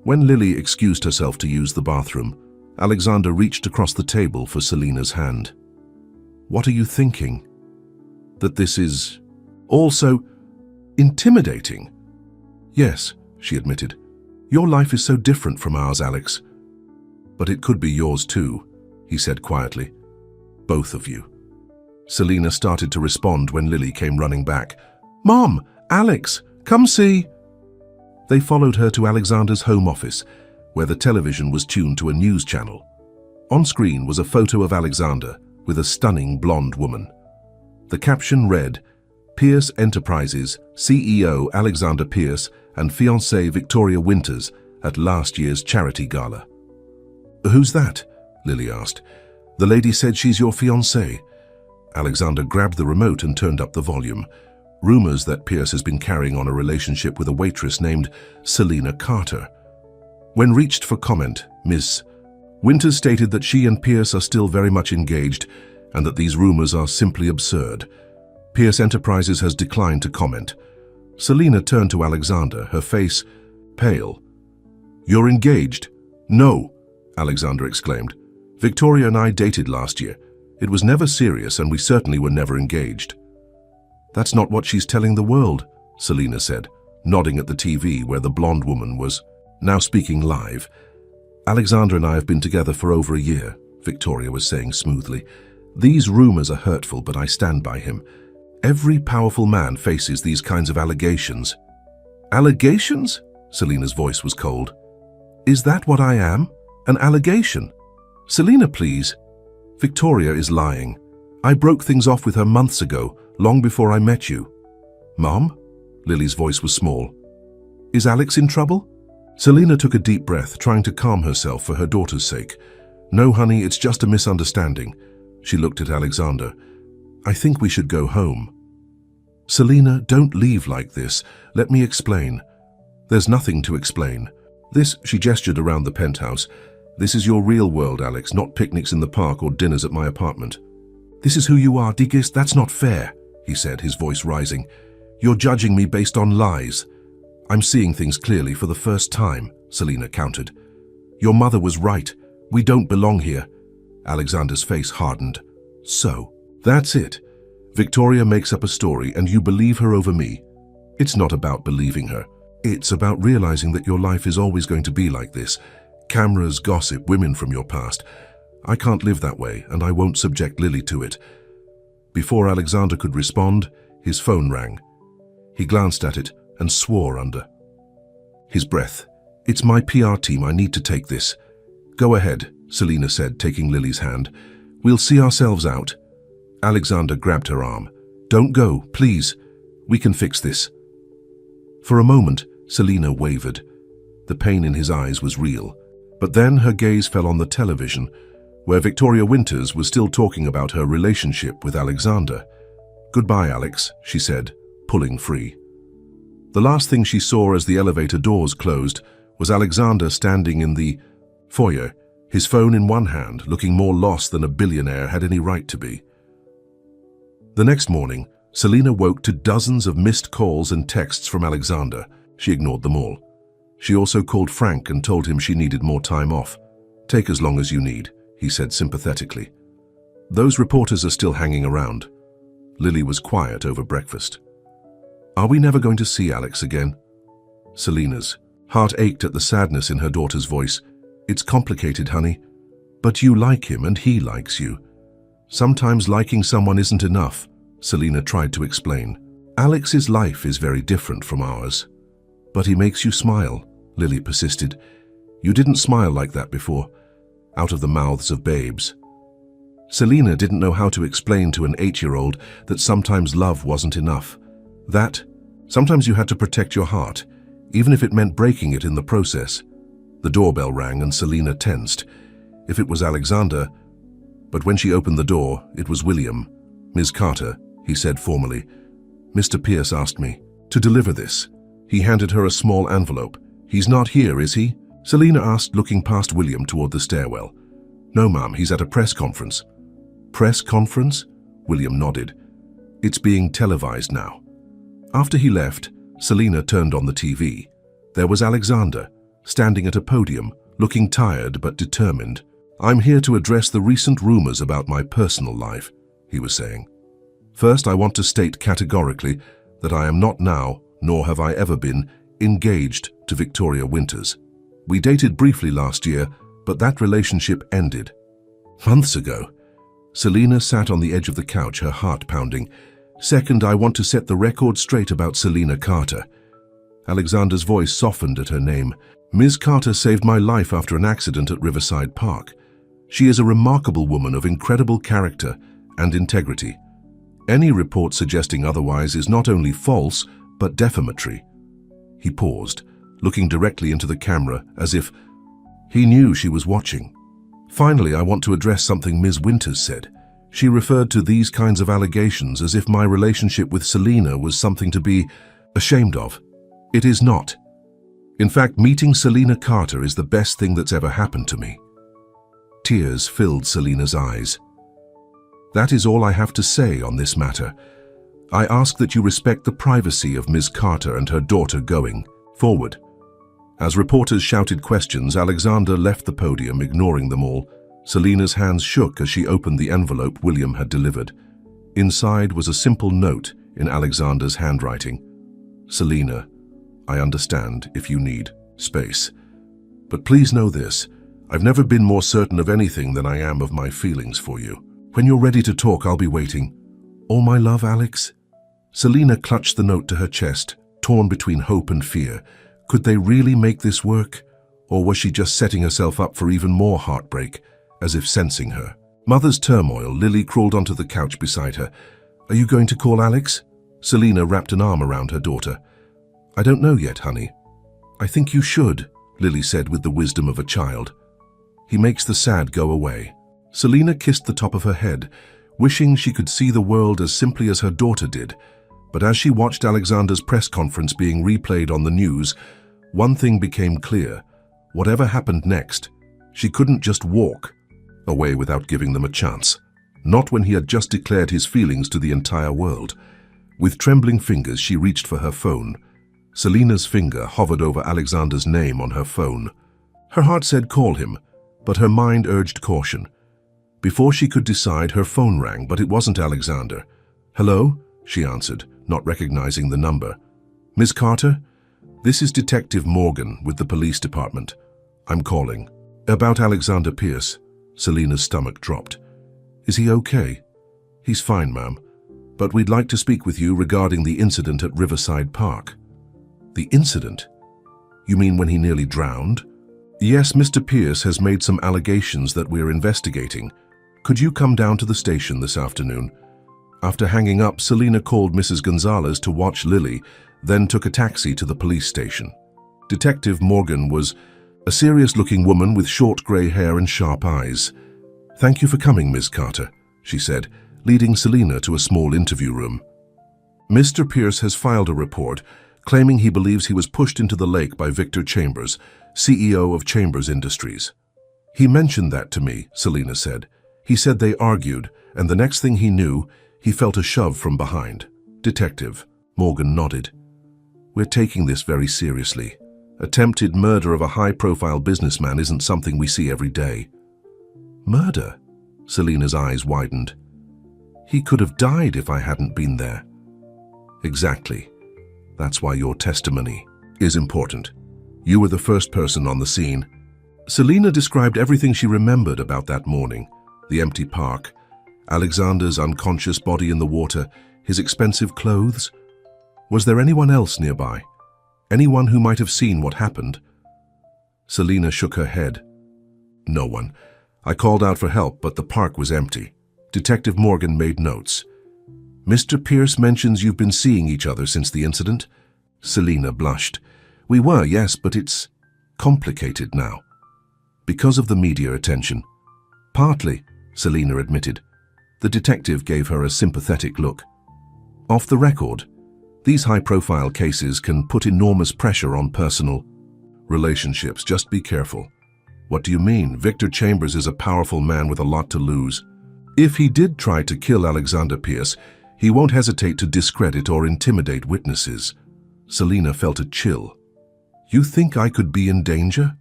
When Lily excused herself to use the bathroom, Alexander reached across the table for Selina's hand. What are you thinking? That this is also intimidating? Yes, she admitted. Your life is so different from ours, Alex. But it could be yours too, he said quietly. Both of you. Selina started to respond when Lily came running back. Mom! Alex! Come see! They followed her to Alexander's home office, where the television was tuned to a news channel. On screen was a photo of Alexander with a stunning blonde woman. The caption read, Pierce Enterprises CEO Alexander Pierce and fiancée Victoria Winters at last year's charity gala. Who's that? Lily asked. The lady said she's your fiancée. Alexander grabbed the remote and turned up the volume. Rumors that Pierce has been carrying on a relationship with a waitress named Selina Carter. When reached for comment, Miss Winters stated that she and Pierce are still very much engaged and that these rumors are simply absurd. Pierce Enterprises has declined to comment. Selina turned to Alexander, her face pale. You're engaged? No, Alexander exclaimed. Victoria and I dated last year. It was never serious and we certainly were never engaged. That's not what she's telling the world, Selina said, nodding at the TV where the blonde woman was now speaking live. Alexander and I have been together for over a year, Victoria was saying smoothly. These rumors are hurtful, but I stand by him. Every powerful man faces these kinds of allegations. Allegations? Selina's voice was cold. Is that what I am? An allegation? Selina, please. Victoria is lying. I broke things off with her months ago, long before I met you. Mom? Lily's voice was small. Is Alex in trouble? Selina took a deep breath, trying to calm herself for her daughter's sake. No, honey, it's just a misunderstanding. She looked at Alexander. I think we should go home. Selina, don't leave like this. Let me explain. There's nothing to explain. This, she gestured around the penthouse. This is your real world, Alex, not picnics in the park or dinners at my apartment. This is who you are, Digis. That's not fair, he said, his voice rising. You're judging me based on lies. I'm seeing things clearly for the first time, Selina countered. Your mother was right. We don't belong here. Alexander's face hardened. So, that's it. Victoria makes up a story and you believe her over me. It's not about believing her. It's about realizing that your life is always going to be like this. Cameras, gossip, women from your past. I can't live that way, and I won't subject Lily to it. Before Alexander could respond, his phone rang. He glanced at it and swore under his breath. It's my PR team, I need to take this. Go ahead, Selina said, taking Lily's hand. "We'll see ourselves out." Alexander grabbed her arm. "Don't go, please. We can fix this." For a moment, Selina wavered. The pain in his eyes was real. But then her gaze fell on the television, where Victoria Winters was still talking about her relationship with Alexander. "Goodbye, Alex," she said, pulling free. The last thing she saw as the elevator doors closed was Alexander standing in the foyer, his phone in one hand, looking more lost than a billionaire had any right to be. The next morning, Selina woke to dozens of missed calls and texts from Alexander. She ignored them all. She also called Frank and told him she needed more time off. "Take as long as you need," he said sympathetically. "Those reporters are still hanging around." Lily was quiet over breakfast. "Are we never going to see Alex again?" Selina's heart ached at the sadness in her daughter's voice. "It's complicated, honey. But you like him and he likes you. Sometimes liking someone isn't enough," Selina tried to explain. "Alex's life is very different from ours." "But he makes you smile," Lily persisted. "You didn't smile like that before, out of the mouths of babes." Selina didn't know how to explain to an 8-year-old that sometimes love wasn't enough. That sometimes you had to protect your heart, even if it meant breaking it in the process. The doorbell rang and Selina tensed. If it was Alexander, but when she opened the door, it was William. "Ms. Carter," he said formally. "Mr. Pierce asked me to deliver this." He handed her a small envelope. "He's not here, is he?" Selina asked, looking past William toward the stairwell. "No, ma'am, he's at a press conference." "Press conference?" William nodded. "It's being televised now." After he left, Selina turned on the TV. There was Alexander, standing at a podium, looking tired but determined. "I'm here to address the recent rumors about my personal life," he was saying. "First, I want to state categorically that I am not now, nor have I ever been, engaged to Victoria Winters. We dated briefly last year, but that relationship ended months ago." Selina sat on the edge of the couch, her heart pounding. "Second, I want to set the record straight about Selina Carter." Alexander's voice softened at her name. "Ms. Carter saved my life after an accident at Riverside Park. She is a remarkable woman of incredible character and integrity. Any report suggesting otherwise is not only false, but defamatory." He paused, looking directly into the camera as if he knew she was watching. "Finally, I want to address something Ms. Winters said. She referred to these kinds of allegations as if my relationship with Selina was something to be ashamed of. It is not. In fact, meeting Selina Carter is the best thing that's ever happened to me." Tears filled Selina's eyes. "That is all I have to say on this matter. I ask that you respect the privacy of Ms. Carter and her daughter going forward." As reporters shouted questions, Alexander left the podium, ignoring them all. Selina's hands shook as she opened the envelope William had delivered. Inside was a simple note in Alexander's handwriting. "Selina, I understand if you need space. But please know this, I've never been more certain of anything than I am of my feelings for you. When you're ready to talk, I'll be waiting. All my love, Alex." Selina clutched the note to her chest, torn between hope and fear. Could they really make this work? Or was she just setting herself up for even more heartbreak, as if sensing her? Mother's turmoil, Lily crawled onto the couch beside her. "Are you going to call Alex?" Selina wrapped an arm around her daughter. "I don't know yet, honey." "I think you should," Lily said with the wisdom of a child. "He makes the sad go away." Selina kissed the top of her head, wishing she could see the world as simply as her daughter did. But as she watched Alexander's press conference being replayed on the news, one thing became clear. Whatever happened next, she couldn't just walk away without giving them a chance. Not when he had just declared his feelings to the entire world. With trembling fingers, she reached for her phone. Selina's finger hovered over Alexander's name on her phone. Her heart said call him, but her mind urged caution. Before she could decide, her phone rang, but it wasn't Alexander. "Hello?" she answered, not recognizing the number. "Miss Carter? This is Detective Morgan with the police department. I'm calling." "About Alexander Pierce." Selina's stomach dropped. "Is he okay?" "He's fine, ma'am. But we'd like to speak with you regarding the incident at Riverside Park." "The incident? You mean when he nearly drowned?" Yes, Mr. Pierce has made some allegations that we're investigating. Could you come down to the station this afternoon? After hanging up, Selena called Mrs. Gonzalez to watch Lily, then took a taxi to the police station. Detective Morgan was a serious-looking woman with short grey hair and sharp eyes. "Thank you for coming, Ms. Carter," she said, leading Selena to a small interview room. "Mr. Pierce has filed a report claiming he believes he was pushed into the lake by Victor Chambers, CEO of Chambers Industries." "He mentioned that to me," Selena said. "He said they argued, and the next thing he knew, he felt a shove from behind." Detective Morgan nodded. "We're taking this very seriously. Attempted murder of a high-profile businessman isn't something we see every day." "Murder?" Selena's eyes widened. "He could have died if I hadn't been there." "Exactly. That's why your testimony is important. You were the first person on the scene." Selena described everything she remembered about that morning: the empty park, Alexander's unconscious body in the water, his expensive clothes. Was there anyone else nearby? Anyone who might have seen what happened? Selena shook her head. "No one. I called out for help, but the park was empty." Detective Morgan made notes. "Mr. Pierce mentions you've been seeing each other since the incident?" Selena blushed. "We were, yes, but it's complicated now. Because of the media attention." "Partly," Selena admitted. The detective gave her a sympathetic look. "Off the record, these high-profile cases can put enormous pressure on personal relationships. Just be careful." "What do you mean? Victor Chambers is a powerful man with a lot to lose. If he did try to kill Alexander Pierce, he won't hesitate to discredit or intimidate witnesses." Selena felt a chill. "You think I could be in danger?"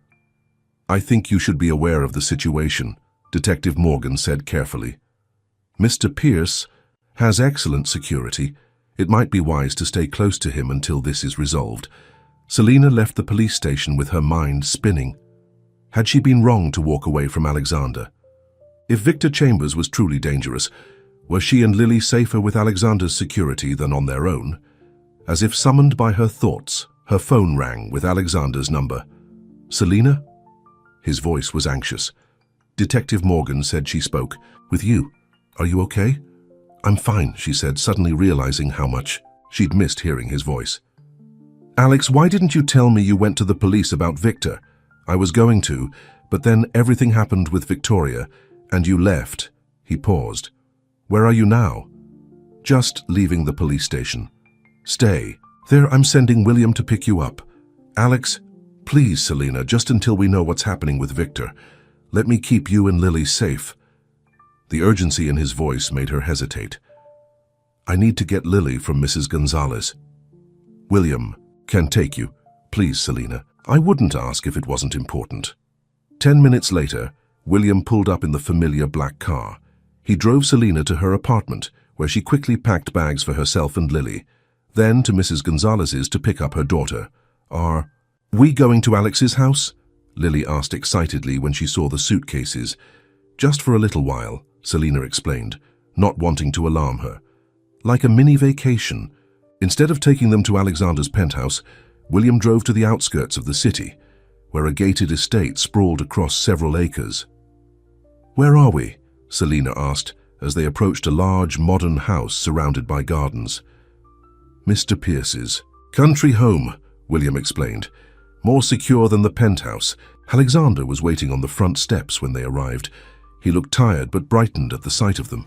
"I think you should be aware of the situation," Detective Morgan said carefully. "Mr. Pierce has excellent security. It might be wise to stay close to him until this is resolved." Selena left the police station with her mind spinning. Had she been wrong to walk away from Alexander? If Victor Chambers was truly dangerous, were she and Lily safer with Alexander's security than on their own? As if summoned by her thoughts, her phone rang with Alexander's number. "Selena?" His voice was anxious. Detective Morgan said she spoke. "With you. Are you okay?" "I'm fine," she said, suddenly realizing how much she'd missed hearing his voice. "Alex, why didn't you tell me you went to the police about Victor?" "I was going to, but then everything happened with Victoria, and you left." He paused. "Where are you now?" "Just leaving the police station." "Stay. There, I'm sending William to pick you up." "Alex, please, Selena, just until we know what's happening with Victor. Let me keep you and Lily safe." The urgency in his voice made her hesitate. "I need to get Lily from Mrs. Gonzalez." "William can take you. Please, Selena. I wouldn't ask if it wasn't important." 10 minutes later, William pulled up in the familiar black car. He drove Selena to her apartment, where she quickly packed bags for herself and Lily, then to Mrs. Gonzalez's to pick up her daughter. "Are we going to Alex's house?" Lily asked excitedly when she saw the suitcases. "Just for a little while," Selena explained, not wanting to alarm her. "Like a mini vacation." Instead of taking them to Alexander's penthouse, William drove to the outskirts of the city, where a gated estate sprawled across several acres. "Where are we?" Selena asked as they approached a large, modern house surrounded by gardens. "Mr. Pierce's country home," William explained. "More secure than the penthouse." Alexander was waiting on the front steps when they arrived. He looked tired but brightened at the sight of them.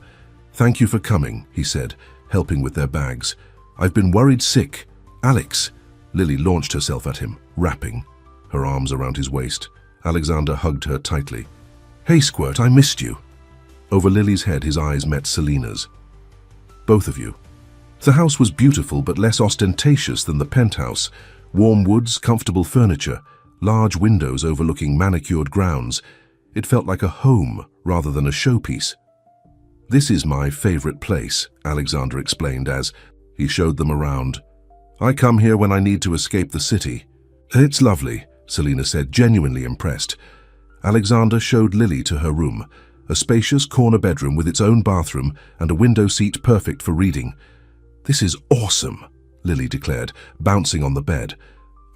"Thank you for coming," he said, helping with their bags. "I've been worried sick." "Alex!" Lily launched herself at him, rapping, her arms around his waist. Alexander hugged her tightly. "Hey, Squirt, I missed you." Over Lily's head, his eyes met Selena's. "Both of you." The house was beautiful but less ostentatious than the penthouse. Warm woods, comfortable furniture, large windows overlooking manicured grounds. It felt like a home rather than a showpiece. "This is my favorite place," Alexander explained as he showed them around. "I come here when I need to escape the city." "It's lovely," Selena said, genuinely impressed. Alexander showed Lily to her room, a spacious corner bedroom with its own bathroom and a window seat perfect for reading. "This is awesome," Lily declared, bouncing on the bed.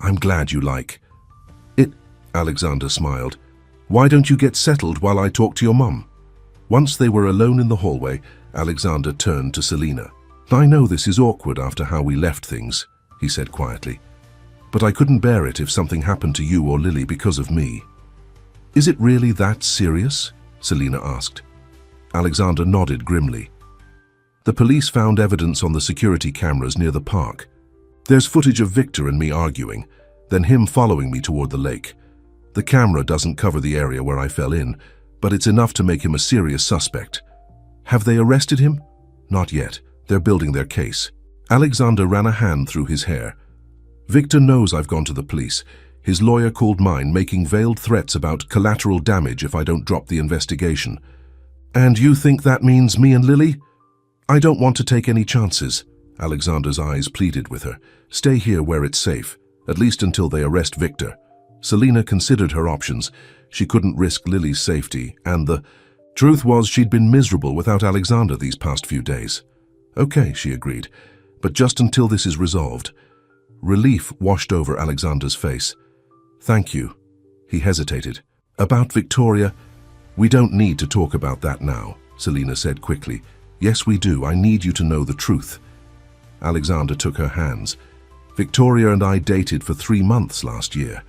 "I'm glad you like it." Alexander smiled. Why don't you get settled while I talk to your mum? Once they were alone in the hallway, Alexander turned to Selina. I know this is awkward after how we left things, he said quietly. But I couldn't bear it if something happened to you or Lily because of me. Is it really that serious? Selina asked. Alexander nodded grimly. The police found evidence on the security cameras near the park. There's footage of Victor and me arguing, then him following me toward the lake. The camera doesn't cover the area where I fell in, but it's enough to make him a serious suspect. Have they arrested him? Not yet. They're building their case. Alexander ran a hand through his hair. Victor knows I've gone to the police. His lawyer called mine, making veiled threats about collateral damage if I don't drop the investigation. And you think that means me and Lily? I don't want to take any chances. Alexander's eyes pleaded with her. Stay here where it's safe, at least until they arrest Victor. Selina considered her options. She couldn't risk Lily's safety, and the truth was she'd been miserable without Alexander these past few days. Okay, she agreed, but just until this is resolved. Relief washed over Alexander's face. Thank you. He hesitated. About Victoria, we don't need to talk about that now, Selina said quickly. Yes, we do. I need you to know the truth. Alexander took her hands. Victoria and I dated for 3 months last year.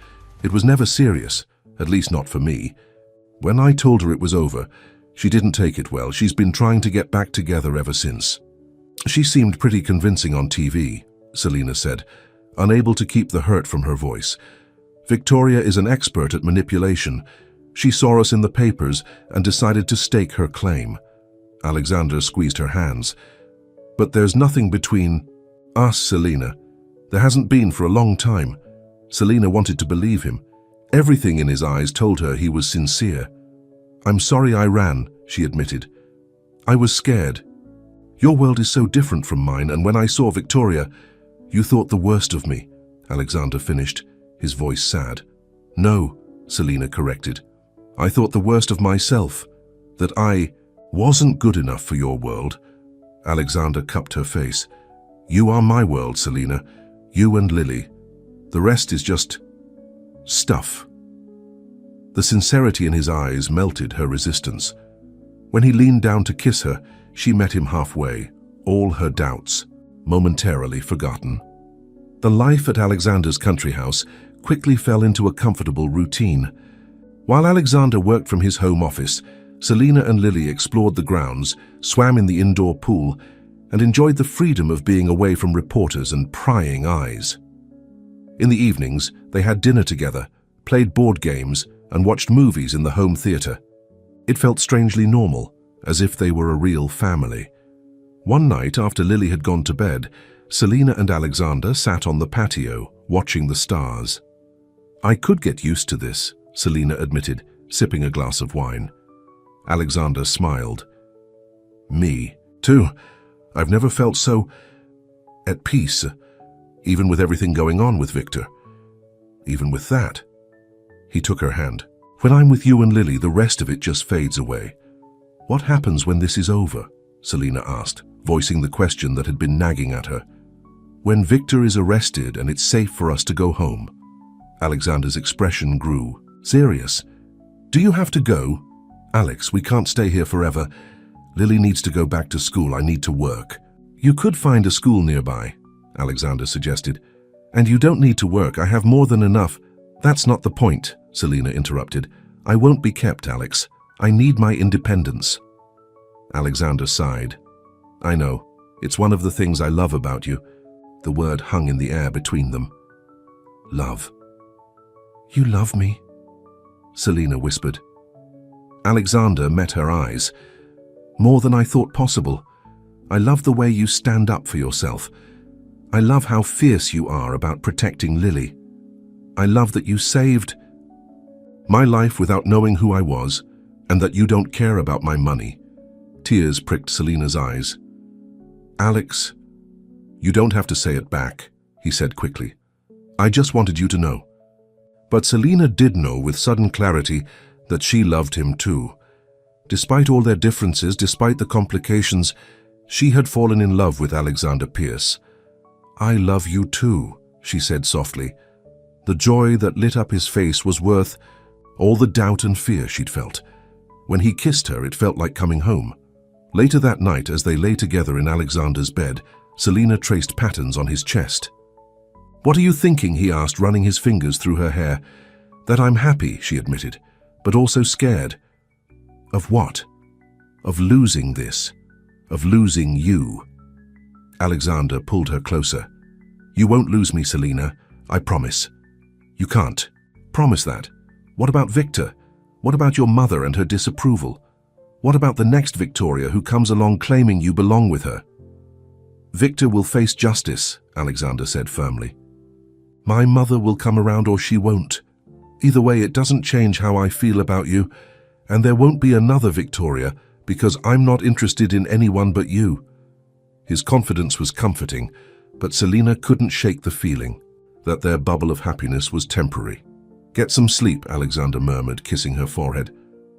It was never serious, at least not for me. When I told her it was over, she didn't take it well. She's been trying to get back together ever since. She seemed pretty convincing on TV, Selina said, unable to keep the hurt from her voice. Victoria is an expert at manipulation. She saw us in the papers and decided to stake her claim. Alexander squeezed her hands. But there's nothing between us, Selina. There hasn't been for a long time. Selina wanted to believe him. Everything in his eyes told her he was sincere. I'm sorry I ran, she admitted. I was scared. Your world is so different from mine, and when I saw Victoria, you thought the worst of me, Alexander finished, his voice sad. No, Selina corrected. I thought the worst of myself, that I wasn't good enough for your world. Alexander cupped her face. You are my world, Selina. You and Lily. The rest is just stuff. The sincerity in his eyes melted her resistance. When he leaned down to kiss her, she met him halfway, all her doubts momentarily forgotten. The life at Alexander's country house quickly fell into a comfortable routine. While Alexander worked from his home office, Selina and Lily explored the grounds, swam in the indoor pool, and enjoyed the freedom of being away from reporters and prying eyes. In the evenings, they had dinner together, played board games, and watched movies in the home theater. It felt strangely normal, as if they were a real family. One night, after Lily had gone to bed, Selina and Alexander sat on the patio, watching the stars. I could get used to this, Selina admitted, sipping a glass of wine. Alexander smiled. Me, too. I've never felt so at peace, even with everything going on with Victor. Even with that. He took her hand. When I'm with you and Lily, the rest of it just fades away. What happens when this is over? Selina asked, voicing the question that had been nagging at her. When Victor is arrested and it's safe for us to go home. Alexander's expression grew. Serious. Do you have to go? Alex, we can't stay here forever. Lily needs to go back to school. I need to work. You could find a school nearby, Alexander suggested. And you don't need to work. I have more than enough. That's not the point, Selina interrupted. I won't be kept, Alex. I need my independence. Alexander sighed. I know. It's one of the things I love about you. The word hung in the air between them. Love. You love me? Selina whispered. Alexander met her eyes. More than I thought possible. I love the way you stand up for yourself. I love how fierce you are about protecting Lily. I love that you saved my life without knowing who I was, and that you don't care about my money. Tears pricked Selina's eyes. Alex, you don't have to say it back, he said quickly. I just wanted you to know. But Selina did know with sudden clarity that she loved him too. Despite all their differences, despite the complications, she had fallen in love with Alexander Pierce. I love you too, she said softly. The joy that lit up his face was worth all the doubt and fear she'd felt. When he kissed her, it felt like coming home. Later that night, as they lay together in Alexander's bed, Selina traced patterns on his chest. "What are you thinking?" he asked, running his fingers through her hair. "That I'm happy," she admitted, "but also scared." "Of what?" "Of losing this. Of losing you." Alexander pulled her closer. "You won't lose me, Selina. I promise." "You can't." "Promise that." "What about Victor? What about your mother and her disapproval? What about the next Victoria who comes along claiming you belong with her?" "Victor will face justice," Alexander said firmly. "My mother will come around or she won't. Either way, it doesn't change how I feel about you, and there won't be another Victoria because I'm not interested in anyone but you." His confidence was comforting, but Selina couldn't shake the feeling that their bubble of happiness was temporary. "Get some sleep," Alexander murmured, kissing her forehead.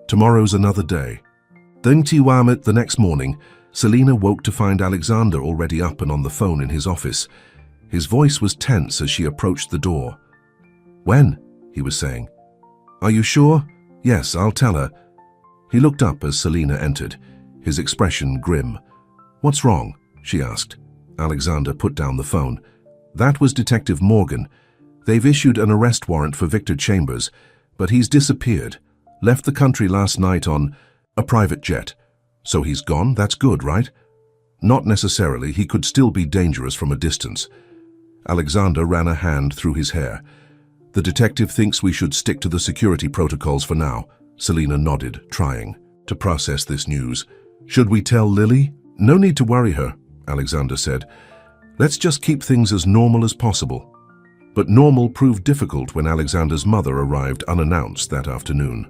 "Tomorrow's another day." The next morning, Selina woke to find Alexander already up and on the phone in his office. His voice was tense as she approached the door. "When?" he was saying. "Are you sure?" "Yes, I'll tell her." He looked up as Selina entered, his expression grim. "What's wrong?" she asked. Alexander put down the phone. "That was Detective Morgan. They've issued an arrest warrant for Victor Chambers, but he's disappeared. Left the country last night on a private jet. So he's gone? That's good, right?" "Not necessarily. He could still be dangerous from a distance." Alexander ran a hand through his hair. "The detective thinks we should stick to the security protocols for now." Selina nodded, trying to process this news. "Should we tell Lily?" "No need to worry her," Alexander said. "Let's just keep things as normal as possible." But normal proved difficult when Alexander's mother arrived unannounced that afternoon.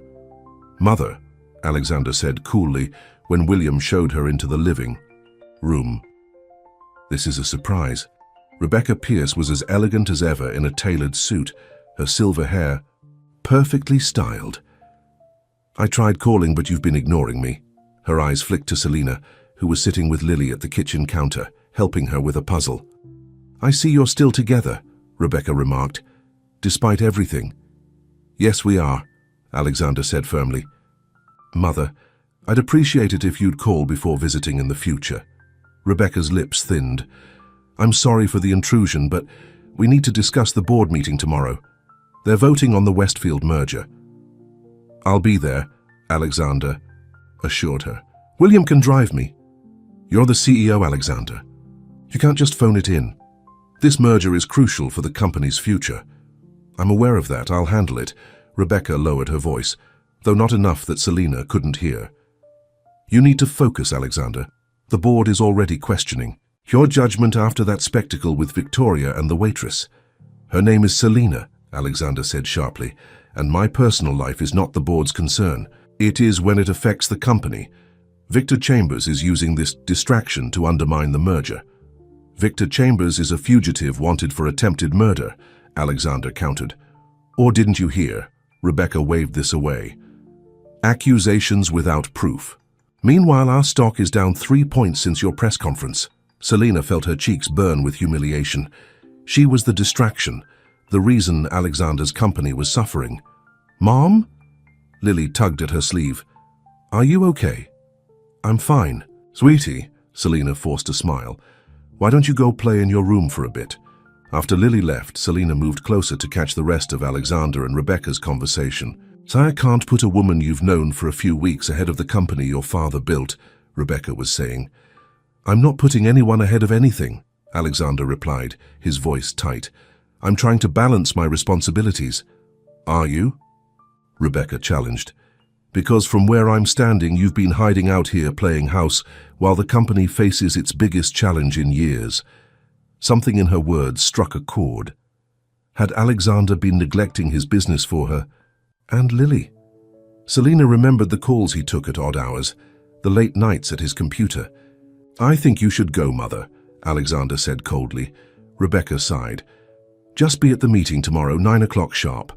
"Mother," Alexander said coolly when William showed her into the living room. "This is a surprise." Rebecca Pierce was as elegant as ever in a tailored suit, her silver hair perfectly styled. "I tried calling, but you've been ignoring me." Her eyes flicked to Selina, who was sitting with Lily at the kitchen counter, helping her with a puzzle. "I see you're still together," Rebecca remarked, "despite everything." "Yes, we are," Alexander said firmly. "Mother, I'd appreciate it if you'd call before visiting in the future." Rebecca's lips thinned. "I'm sorry for the intrusion, but we need to discuss the board meeting tomorrow. They're voting on the Westfield merger." "I'll be there," Alexander assured her. "William can drive me." "You're the CEO, Alexander. You can't just phone it in. This merger is crucial for the company's future." "I'm aware of that. I'll handle it." Rebecca lowered her voice, though not enough that Selina couldn't hear. "You need to focus, Alexander. The board is already questioning your judgment after that spectacle with Victoria and the waitress." "Her name is Selina," Alexander said sharply, "and my personal life is not the board's concern. It is when it affects the company. Victor Chambers is using this distraction to undermine the merger." "Victor Chambers is a fugitive wanted for attempted murder," Alexander countered. "Or didn't you hear?" Rebecca waved this away. "Accusations without proof. Meanwhile, our stock is down 3 points since your press conference." Selina felt her cheeks burn with humiliation. She was the distraction, the reason Alexander's company was suffering. "Mom?" Lily tugged at her sleeve. "Are you okay?" "I'm fine." "Sweetie," Selina forced a smile, "why don't you go play in your room for a bit?" After Lily left, Selina moved closer to catch the rest of Alexander and Rebecca's conversation. "I can't put a woman you've known for a few weeks ahead of the company your father built," Rebecca was saying. "I'm not putting anyone ahead of anything," Alexander replied, his voice tight. "I'm trying to balance my responsibilities." "Are you?" Rebecca challenged. "Because from where I'm standing, you've been hiding out here playing house while the company faces its biggest challenge in years." Something in her words struck a chord. Had Alexander been neglecting his business for her? And Lily? Selina remembered the calls he took at odd hours, the late nights at his computer. "I think you should go, Mother," Alexander said coldly. Rebecca sighed. "Just be at the meeting tomorrow, 9 o'clock sharp."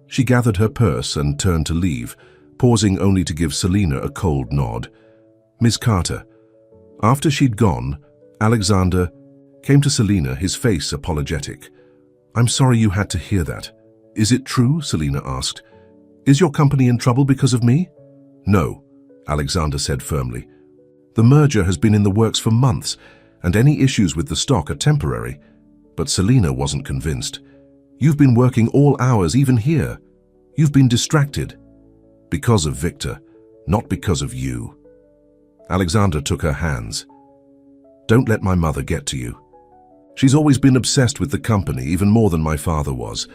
She gathered her purse and turned to leave, pausing only to give Selina a cold nod. "Miss Carter." After she'd gone, Alexander came to Selina, his face apologetic. I'm sorry you had to hear that. Is it true? Selina asked. Is your company in trouble because of me? No, Alexander said firmly. The merger has been in the works for months, and any issues with the stock are temporary. But Selina wasn't convinced. You've been working all hours, even here. You've been distracted. Because of Victor, not because of you. Alexander took her hands. Don't let my mother get to you. She's always been obsessed with the company, even more than my father was.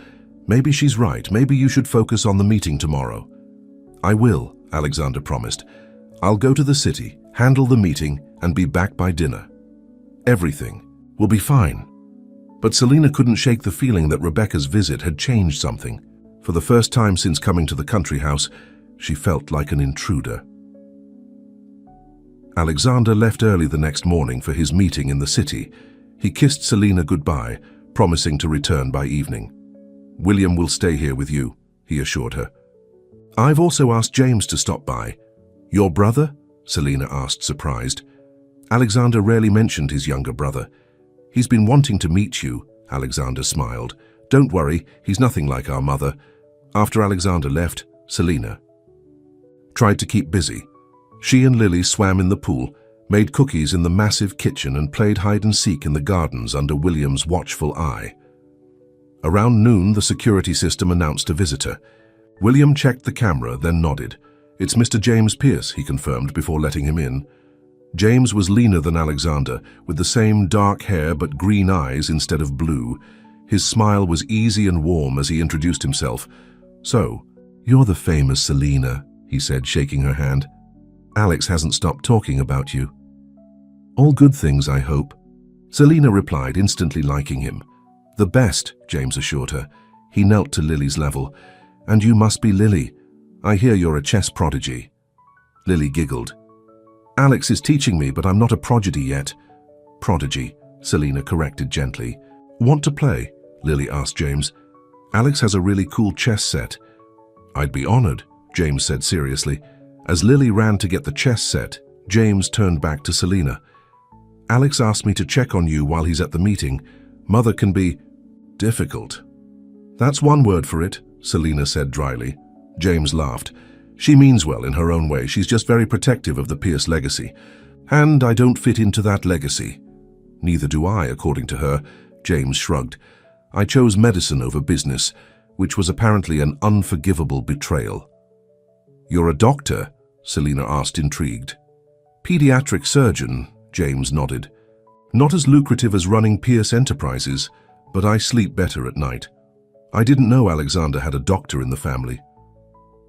Maybe she's right. Maybe you should focus on the meeting tomorrow. I will, Alexander promised. I'll go to the city, handle the meeting, and be back by dinner. Everything will be fine. But Selina couldn't shake the feeling that Rebecca's visit had changed something. For the first time since coming to the country house, she felt like an intruder. Alexander left early the next morning for his meeting in the city. He kissed Selina goodbye, promising to return by evening. William will stay here with you, he assured her. I've also asked James to stop by. Your brother? Selina asked, surprised. Alexander rarely mentioned his younger brother. He's been wanting to meet you, Alexander smiled. Don't worry, he's nothing like our mother. After Alexander left, Selina tried to keep busy. She and Lily swam in the pool, made cookies in the massive kitchen, and played hide-and-seek in the gardens under William's watchful eye. Around noon, the security system announced a visitor. William checked the camera, then nodded. It's Mr. James Pierce, he confirmed before letting him in. James was leaner than Alexander, with the same dark hair but green eyes instead of blue. His smile was easy and warm as he introduced himself. So, you're the famous Selina, he said, shaking her hand. Alex hasn't stopped talking about you. All good things, I hope. Selina replied, instantly liking him. The best, James assured her. He knelt to Lily's level. And you must be Lily. I hear you're a chess prodigy. Lily giggled. Alex is teaching me, but I'm not a prodigy yet. Prodigy, Selina corrected gently. Want to play? Lily asked James. Alex has a really cool chess set. I'd be honored, James said seriously. As Lily ran to get the chess set, James turned back to Selina. Alex asked me to check on you while he's at the meeting. Mother can be difficult. That's one word for it, Selina said dryly. James laughed. She means well in her own way. She's just very protective of the Pierce legacy. And I don't fit into that legacy. Neither do I, according to her, James shrugged. I chose medicine over business, which was apparently an unforgivable betrayal. You're a doctor? Selina asked, intrigued. Pediatric surgeon, James nodded. Not as lucrative as running Pierce Enterprises, but I sleep better at night. I didn't know Alexander had a doctor in the family.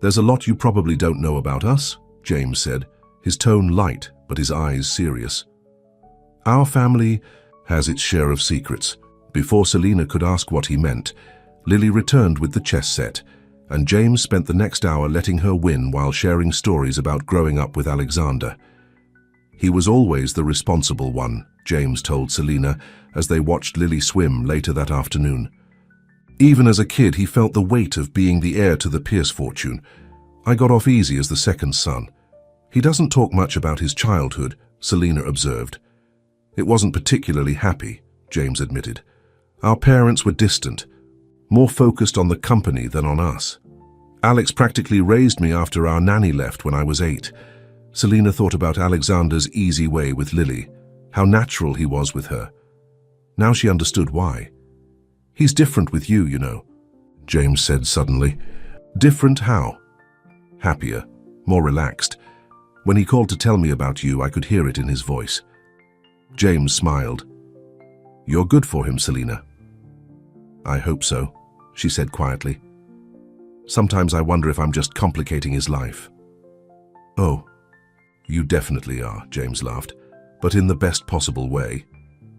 There's a lot you probably don't know about us, James said, his tone light but his eyes serious. Our family has its share of secrets. Before Selina could ask what he meant, Lily returned with the chess set, and James spent the next hour letting her win while sharing stories about growing up with Alexander. He was always the responsible one, James told Selina as they watched Lily swim later that afternoon. Even as a kid, he felt the weight of being the heir to the Pierce fortune. I got off easy as the second son. He doesn't talk much about his childhood, Selina observed. It wasn't particularly happy, James admitted. Our parents were distant, more focused on the company than on us. Alex practically raised me after our nanny left when I was 8. Selina thought about Alexander's easy way with Lily, how natural he was with her. Now she understood why. He's different with you, you know, James said suddenly. Different how? Happier, more relaxed. When he called to tell me about you, I could hear it in his voice. James smiled. You're good for him, Selina. I hope so, she said quietly. Sometimes I wonder if I'm just complicating his life. Oh, you definitely are, James laughed, but in the best possible way.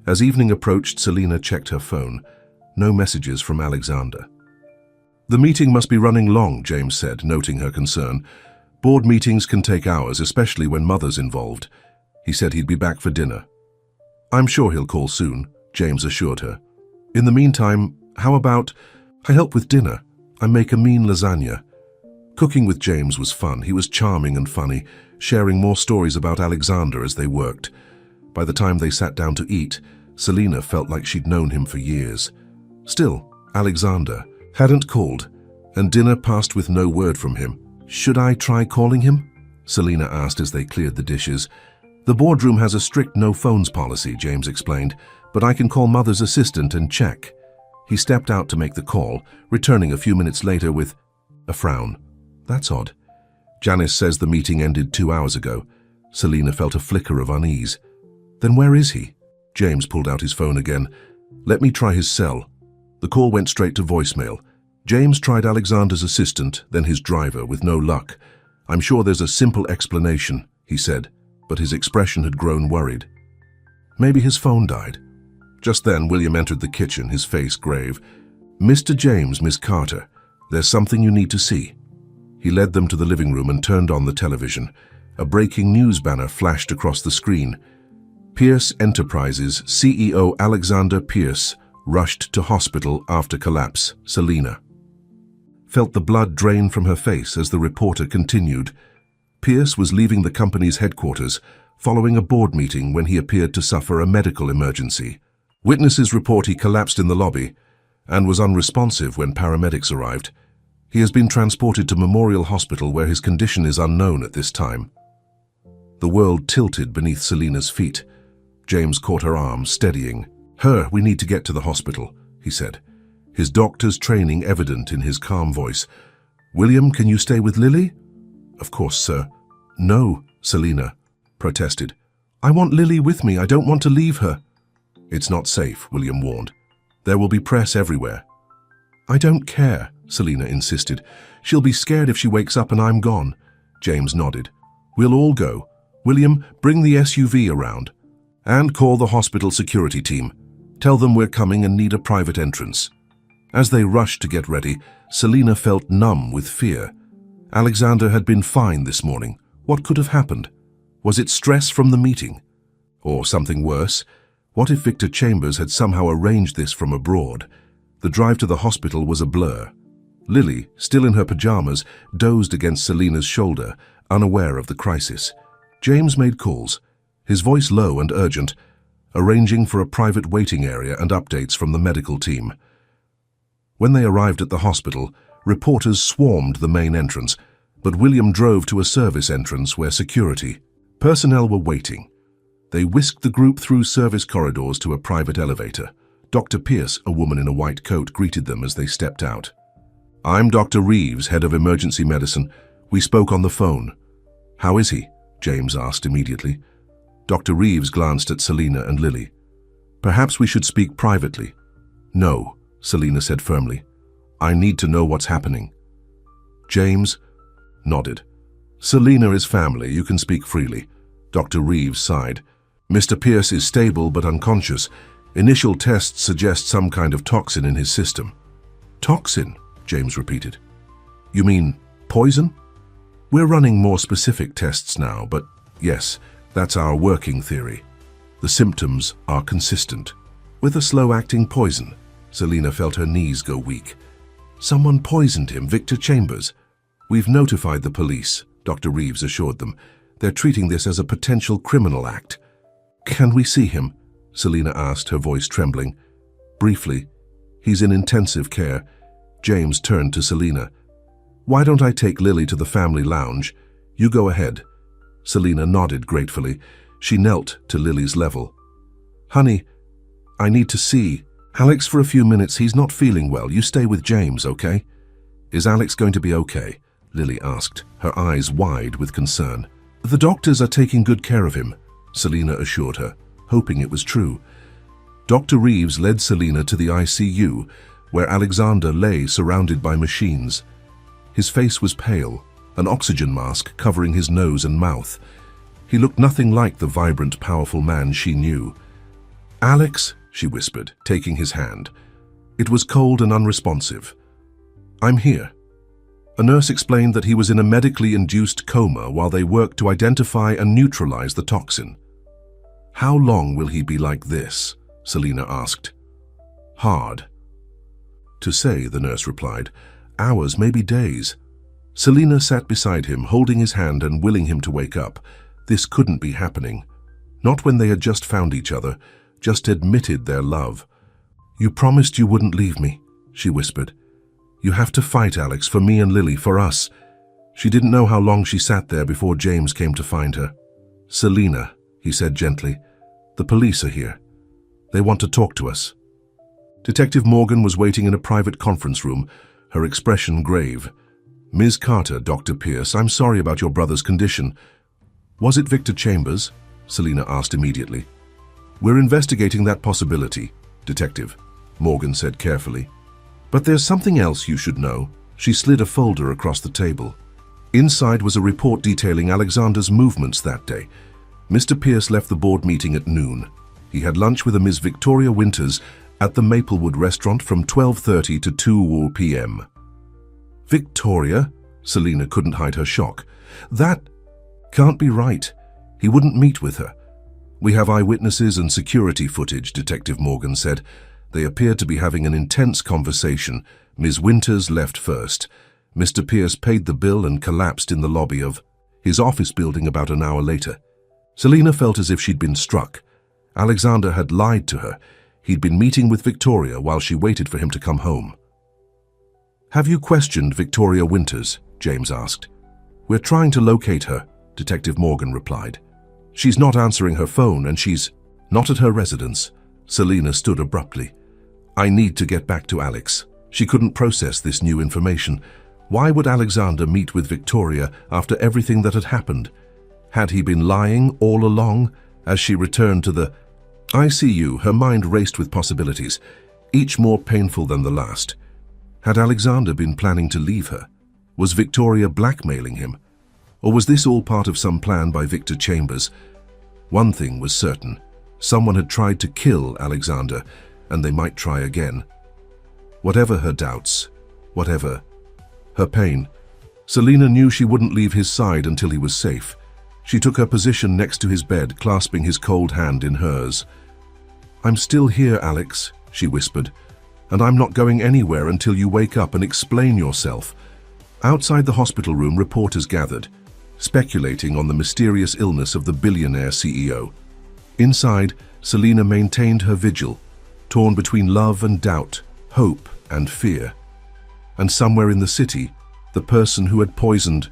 As evening approached, Selina checked her phone. No messages from Alexander. The meeting must be running long, James said, noting her concern. Board meetings can take hours, especially when Mother's involved. He said he'd be back for dinner. I'm sure he'll call soon, James assured her. In the meantime, how about I help with dinner? I make a mean lasagna. Cooking with James was fun. He was charming and funny, sharing more stories about Alexander as they worked. By the time they sat down to eat, Selina felt like she'd known him for years. Still, Alexander hadn't called, and dinner passed with no word from him. "Should I try calling him?" Selina asked as they cleared the dishes. "The boardroom has a strict no phones policy," James explained, "but I can call Mother's assistant and check." He stepped out to make the call, returning a few minutes later with a frown. "That's odd. Janice says the meeting ended 2 hours ago." Selina felt a flicker of unease. "Then where is he?" James pulled out his phone again. "Let me try his cell." The call went straight to voicemail. James tried Alexander's assistant, then his driver, with no luck. "I'm sure there's a simple explanation," he said, but his expression had grown worried. Maybe his phone died. Just then, William entered the kitchen, his face grave. "Mr. James, Miss Carter, there's something you need to see." He led them to the living room and turned on the television. A breaking news banner flashed across the screen. Pierce Enterprises CEO Alexander Pierce rushed to hospital after collapse. Selina felt the blood drain from her face as the reporter continued. Pierce was leaving the company's headquarters following a board meeting when he appeared to suffer a medical emergency. Witnesses report he collapsed in the lobby and was unresponsive when paramedics arrived. He has been transported to Memorial Hospital where his condition is unknown at this time. The world tilted beneath Selina's feet. James caught her arm, steadying. We need to get to the hospital," he said, his doctor's training evident in his calm voice. "William, can you stay with Lily?" "Of course, sir." "No," Selina protested. "I want Lily with me. I don't want to leave her." "It's not safe," William warned. "There will be press everywhere." "I don't care," Selina insisted. "She'll be scared if she wakes up and I'm gone." James nodded. "We'll all go. William, bring the SUV around. And call the hospital security team. Tell them we're coming and need a private entrance." As they rushed to get ready, Selina felt numb with fear. Alexander had been fine this morning. What could have happened? Was it stress from the meeting? Or something worse? What if Victor Chambers had somehow arranged this from abroad? The drive to the hospital was a blur. Lily, still in her pajamas, dozed against Selina's shoulder, unaware of the crisis. James made calls, his voice low and urgent, arranging for a private waiting area and updates from the medical team. When they arrived at the hospital, reporters swarmed the main entrance, but William drove to a service entrance where personnel were waiting. They whisked the group through service corridors to a private elevator. Dr. Pierce, a woman in a white coat, greeted them as they stepped out. "I'm Dr. Reeves, head of emergency medicine. We spoke on the phone." "How is he?" James asked immediately. Dr. Reeves glanced at Selina and Lily. "Perhaps we should speak privately." "No," Selina said firmly. "I need to know what's happening." James nodded. "Selina is family. You can speak freely." Dr. Reeves sighed. "Mr. Pierce is stable but unconscious. Initial tests suggest some kind of toxin in his system." "Toxin?" James repeated. "You mean poison?" "We're running more specific tests now, but yes, that's our working theory. The symptoms are consistent. With a slow-acting poison." Selina felt her knees go weak. "Someone poisoned him, Victor Chambers." "We've notified the police," Dr. Reeves assured them. "They're treating this as a potential criminal act." "Can we see him?" Selina asked, her voice trembling. "Briefly. He's in intensive care." James turned to Selina. "Why don't I take Lily to the family lounge? You go ahead." Selina nodded gratefully. She knelt to Lily's level. "Honey, I need to see Alex for a few minutes. He's not feeling well. You stay with James, okay?" "Is Alex going to be okay?" Lily asked, her eyes wide with concern. "The doctors are taking good care of him," Selina assured her, hoping it was true. Dr. Reeves led Selina to the ICU, where Alexander lay surrounded by machines. His face was pale, an oxygen mask covering his nose and mouth. He looked nothing like the vibrant, powerful man she knew. "Alex," she whispered, taking his hand. It was cold and unresponsive. "I'm here." A nurse explained that he was in a medically induced coma while they worked to identify and neutralize the toxin. "How long will he be like this?" Selina asked. "Hard to say," the nurse replied. "Hours, maybe days." Selina sat beside him, holding his hand and willing him to wake up. This couldn't be happening. Not when they had just found each other, just admitted their love. "You promised you wouldn't leave me," she whispered. "You have to fight, Alex, for me and Lily, for us." She didn't know how long she sat there before James came to find her. "Selina," he said gently, "the police are here. They want to talk to us." Detective Morgan was waiting in a private conference room, her expression grave. "Ms. Carter, Dr. Pierce, I'm sorry about your brother's condition." "Was it Victor Chambers?" Selina asked immediately. "We're investigating that possibility, Detective," Morgan said carefully. "But there's something else you should know." She slid a folder across the table. Inside was a report detailing Alexander's movements that day. Mr. Pierce left the board meeting at noon. He had lunch with a Ms. Victoria Winters at the Maplewood restaurant from 12:30 to 2 p.m. "Victoria?" Selina couldn't hide her shock. "That can't be right. He wouldn't meet with her." "We have eyewitnesses and security footage," Detective Morgan said. "They appeared to be having an intense conversation. Ms. Winters left first. Mr. Pierce paid the bill and collapsed in the lobby of his office building about an hour later." Selina felt as if she'd been struck. Alexander had lied to her. He'd been meeting with Victoria while she waited for him to come home. "Have you questioned Victoria Winters?" James asked. "We're trying to locate her," Detective Morgan replied. "She's not answering her phone and she's not at her residence." Selina stood abruptly. "I need to get back to Alex." She couldn't process this new information. Why would Alexander meet with Victoria after everything that had happened? Had he been lying all along? As she returned to the ICU, her mind raced with possibilities, each more painful than the last. Had Alexander been planning to leave her? Was Victoria blackmailing him? Or was this all part of some plan by Victor Chambers? One thing was certain. Someone had tried to kill Alexander, and they might try again. Whatever her doubts, whatever her pain, Selina knew she wouldn't leave his side until he was safe. She took her position next to his bed, clasping his cold hand in hers. "I'm still here, Alex," she whispered, "and I'm not going anywhere until you wake up and explain yourself." Outside the hospital room, reporters gathered, speculating on the mysterious illness of the billionaire CEO. Inside, Selina maintained her vigil, torn between love and doubt, hope and fear. And somewhere in the city, the person who had poisoned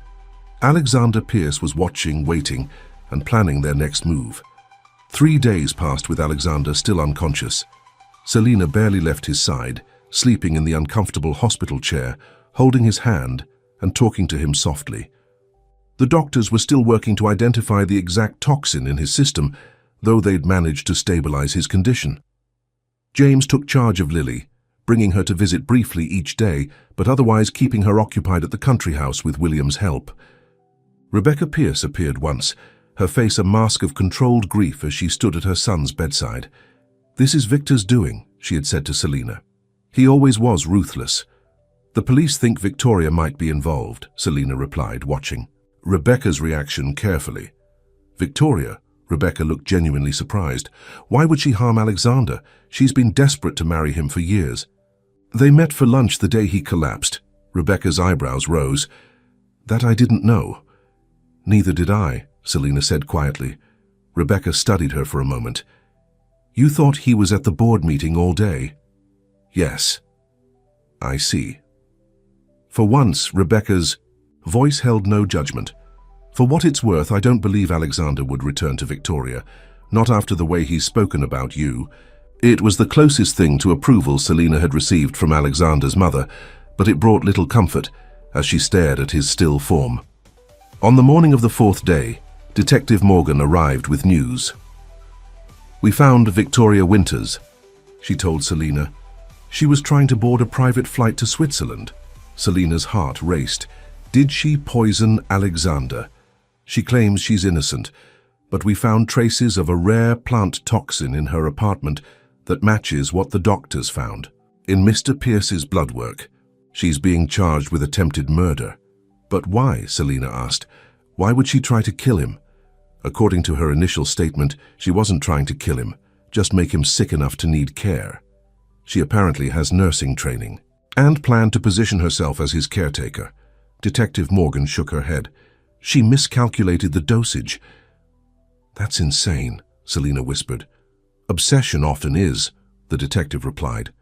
Alexander Pierce was watching, waiting, and planning their next move. 3 days passed with Alexander still unconscious. Selina barely left his side, sleeping in the uncomfortable hospital chair, holding his hand and talking to him softly. The doctors were still working to identify the exact toxin in his system, though they'd managed to stabilize his condition. James took charge of Lily, bringing her to visit briefly each day, but otherwise keeping her occupied at the country house with William's help. Rebecca Pierce appeared once, her face a mask of controlled grief as she stood at her son's bedside. "This is Victor's doing," she had said to Selina. "He always was ruthless." "The police think Victoria might be involved," Selina replied, watching Rebecca's reaction carefully. "Victoria?" Rebecca looked genuinely surprised. "Why would she harm Alexander? She's been desperate to marry him for years." "They met for lunch the day he collapsed." Rebecca's eyebrows rose. "That I didn't know." "Neither did I," Selina said quietly. Rebecca studied her for a moment. "You thought he was at the board meeting all day?" "Yes." "I see." For once, Rebecca's voice held no judgment. "For what it's worth, I don't believe Alexander would return to Victoria, not after the way he's spoken about you." It was the closest thing to approval Selina had received from Alexander's mother, but it brought little comfort as she stared at his still form. On the morning of the 4th day, Detective Morgan arrived with news. "We found Victoria Winters," she told Selina. "She was trying to board a private flight to Switzerland." Selina's heart raced. Did she poison Alexander? She claims she's innocent, but we found traces of a rare plant toxin in her apartment that matches what the doctors found in Mr. Pierce's blood work. She's being charged with attempted murder. "But why?" Selina asked. "Why would she try to kill him?" According to her initial statement, she wasn't trying to kill him, just make him sick enough to need care. She apparently has nursing training and planned to position herself as his caretaker. Detective Morgan shook her head. "She miscalculated the dosage." "That's insane," Selina whispered. "Obsession often is," the detective replied.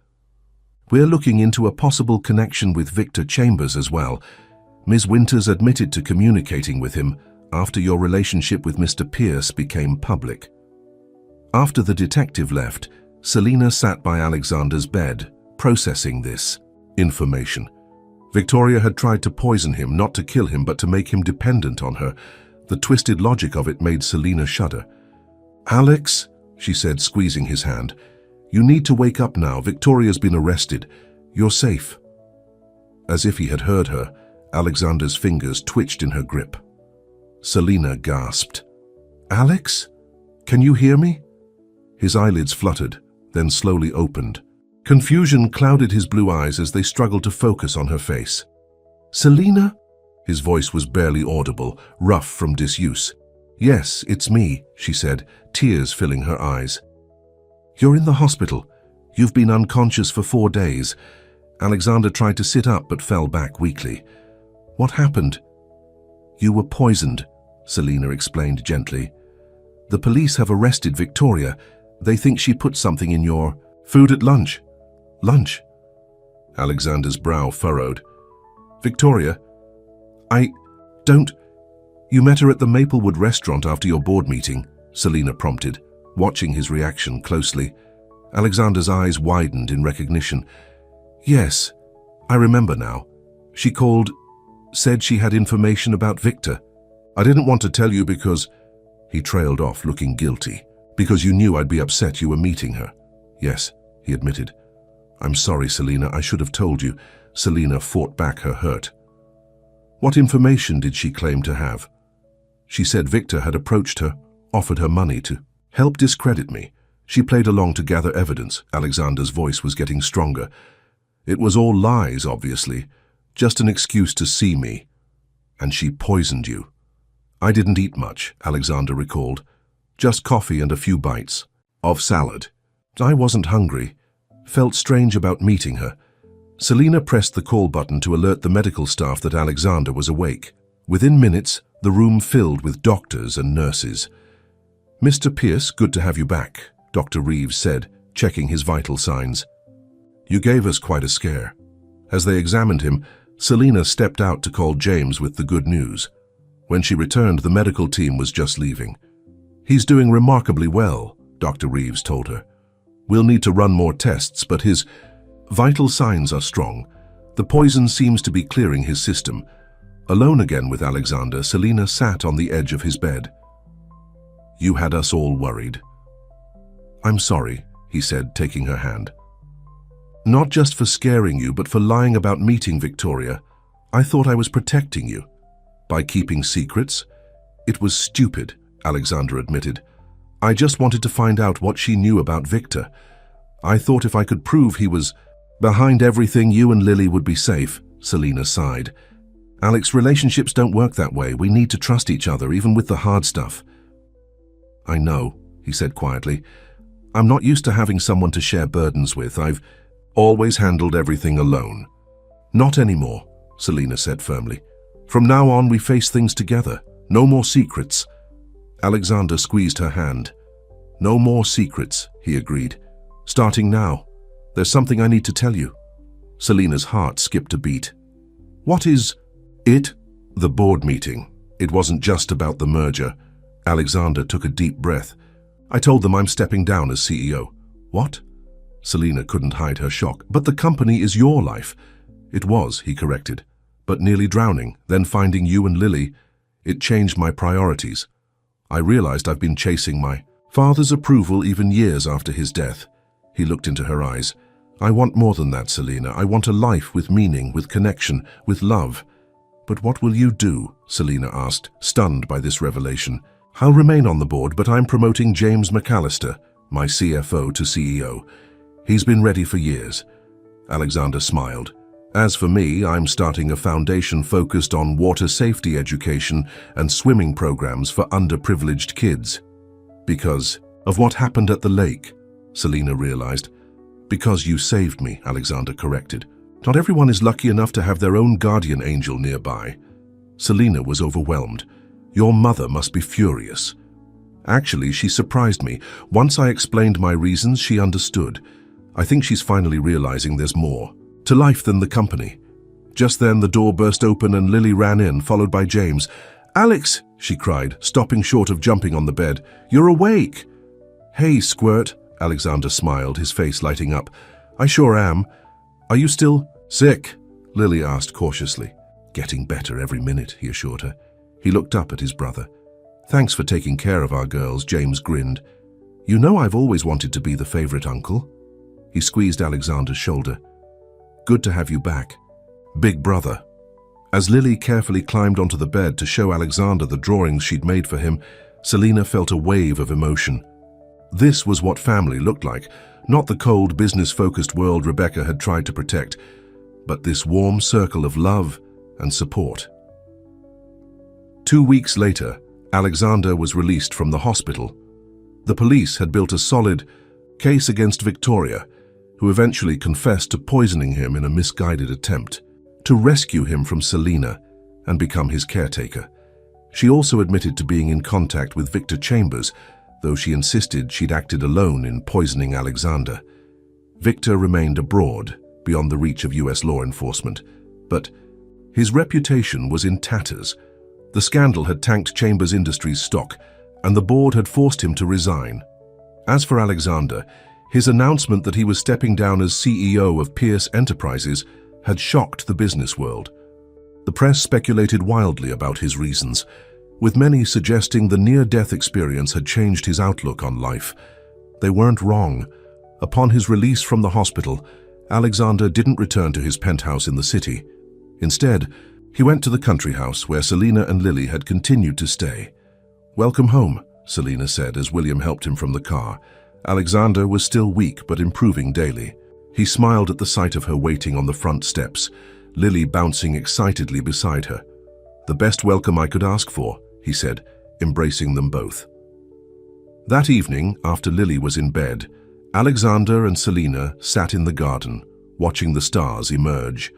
We're looking into a possible connection with Victor Chambers as well. Ms. Winters admitted to communicating with him after your relationship with Mr. Pierce became public. After the detective left, Selina sat by Alexander's bed, processing this information. Victoria had tried to poison him, not to kill him, but to make him dependent on her. The twisted logic of it made Selina shudder. "Alex," she said, squeezing his hand, "you need to wake up now. Victoria's been arrested. You're safe." As if he had heard her, Alexander's fingers twitched in her grip. Selina gasped. "Alex? Can you hear me?" His eyelids fluttered, then slowly opened. Confusion clouded his blue eyes as they struggled to focus on her face. "Selina?" His voice was barely audible, rough from disuse. "Yes, it's me," she said, tears filling her eyes. "You're in the hospital. You've been unconscious for 4 days." Alexander tried to sit up but fell back weakly. "What happened?" "You were poisoned," Selina explained gently. "The police have arrested Victoria. They think she put something in your food at lunch." "Lunch?" Alexander's brow furrowed. "Victoria, I don't... You met her at the Maplewood restaurant after your board meeting," Selina prompted, watching his reaction closely. Alexander's eyes widened in recognition. "Yes, I remember now. She called, said she had information about Victor. I didn't want to tell you because..." He trailed off, looking guilty. "Because you knew I'd be upset you were meeting her." "Yes," he admitted. "I'm sorry, Selina, I should have told you." Selina fought back her hurt. "What information did she claim to have?" "She said Victor had approached her, offered her money to help discredit me. She played along to gather evidence." Alexander's voice was getting stronger. "It was all lies, obviously. Just an excuse to see me. And she poisoned you." "I didn't eat much," Alexander recalled. "Just coffee and a few bites of salad. I wasn't hungry. Felt strange about meeting her." Selina pressed the call button to alert the medical staff that Alexander was awake. Within minutes, the room filled with doctors and nurses. "Mr. Pierce, good to have you back," Dr. Reeves said, checking his vital signs. "You gave us quite a scare." As they examined him, Selina stepped out to call James with the good news. When she returned, the medical team was just leaving. "He's doing remarkably well," Dr. Reeves told her. "We'll need to run more tests, but his vital signs are strong. The poison seems to be clearing his system." Alone again with Alexander, Selina sat on the edge of his bed. "You had us all worried." "I'm sorry," he said, taking her hand. "Not just for scaring you, but for lying about meeting Victoria. I thought I was protecting you. By keeping secrets? It was stupid," Alexander admitted. "I just wanted to find out what she knew about Victor. I thought if I could prove he was behind everything, you and Lily would be safe." Selina sighed. "Alex, relationships don't work that way. We need to trust each other, even with the hard stuff." "I know," he said quietly. "I'm not used to having someone to share burdens with. I've always handled everything alone." "Not anymore," Selina said firmly. "From now on, we face things together. No more secrets." Alexander squeezed her hand. "No more secrets," he agreed. "Starting now. There's something I need to tell you." Selina's heart skipped a beat. "What is it?" "The board meeting. It wasn't just about the merger." Alexander took a deep breath. "I told them I'm stepping down as CEO." "What?" Selina couldn't hide her shock. "But the company is your life." "It was," he corrected. "But nearly drowning, then finding you and Lily, it changed my priorities. I realized I've been chasing my father's approval even years after his death." He looked into her eyes. "I want more than that, Selina. I want a life with meaning, with connection, with love." "But what will you do?" Selina asked, stunned by this revelation. "I'll remain on the board, but I'm promoting James McAllister, my CFO, to CEO. He's been ready for years." Alexander smiled. "As for me, I'm starting a foundation focused on water safety education and swimming programs for underprivileged kids." "Because of what happened at the lake," Selina realized. "Because you saved me," Alexander corrected. "Not everyone is lucky enough to have their own guardian angel nearby." Selina was overwhelmed. "Your mother must be furious." Actually, she surprised me. Once I explained my reasons, she understood. I think she's finally realizing there's more to life than the company. Just then the door burst open and Lily ran in, followed by James. "Alex," she cried, stopping short of jumping on the bed. "You're awake!" "Hey, Squirt," Alexander smiled, his face lighting up. "I sure am. Are you still sick?" Lily asked cautiously. "Getting better every minute," he assured her. He looked up at his brother. "Thanks for taking care of our girls," James grinned. "You know I've always wanted to be the favorite uncle." He squeezed Alexander's shoulder. "Good to have you back, big brother." As Lily carefully climbed onto the bed to show Alexander the drawings she'd made for him, Selina felt a wave of emotion. This was what family looked like, not the cold, business-focused world Rebecca had tried to protect, but this warm circle of love and support. 2 weeks later, Alexander was released from the hospital. The police had built a solid case against Victoria, who eventually confessed to poisoning him in a misguided attempt to rescue him from Selina and become his caretaker. She also admitted to being in contact with Victor Chambers, though she insisted she'd acted alone in poisoning Alexander. Victor remained abroad, beyond the reach of US law enforcement, but his reputation was in tatters. The scandal had tanked Chambers Industries' stock, and the board had forced him to resign. As for Alexander, his announcement that he was stepping down as CEO of Pierce Enterprises had shocked the business world. The press speculated wildly about his reasons, with many suggesting the near-death experience had changed his outlook on life. They weren't wrong. Upon his release from the hospital, Alexander didn't return to his penthouse in the city. Instead, he went to the country house where Selina and Lily had continued to stay. "Welcome home," Selina said as William helped him from the car. Alexander was still weak but improving daily. He smiled at the sight of her waiting on the front steps, Lily bouncing excitedly beside her. "The best welcome I could ask for," he said, embracing them both. That evening, after Lily was in bed, Alexander and Selina sat in the garden, watching the stars emerge.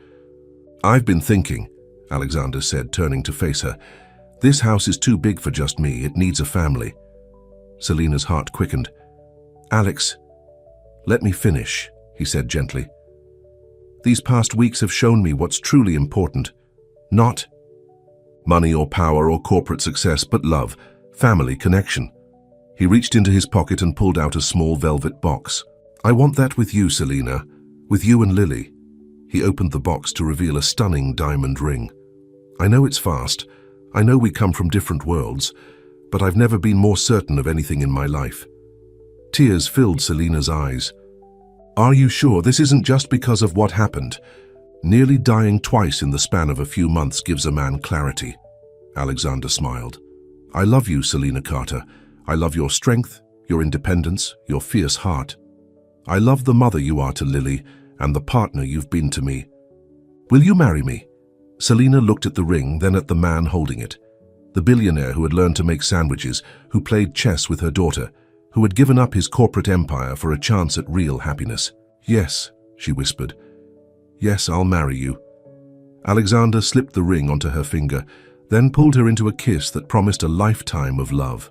"I've been thinking," Alexander said, turning to face her. "This house is too big for just me. It needs a family." Selina's heart quickened. "Alex, let me finish," he said gently. "These past weeks have shown me what's truly important. Not money or power or corporate success, but love, family, connection." He reached into his pocket and pulled out a small velvet box. "I want that with you, Selina, with you and Lily." He opened the box to reveal a stunning diamond ring. "I know it's fast. I know we come from different worlds, but I've never been more certain of anything in my life." Tears filled Selina's eyes. "Are you sure this isn't just because of what happened? Nearly dying twice in the span of a few months gives a man clarity." Alexander smiled. "I love you, Selina Carter. I love your strength, your independence, your fierce heart. I love the mother you are to Lily and the partner you've been to me. Will you marry me?" Selina looked at the ring, then at the man holding it. The billionaire who had learned to make sandwiches, who played chess with her daughter, who had given up his corporate empire for a chance at real happiness. "Yes," she whispered. "Yes, I'll marry you." Alexander slipped the ring onto her finger, then pulled her into a kiss that promised a lifetime of love.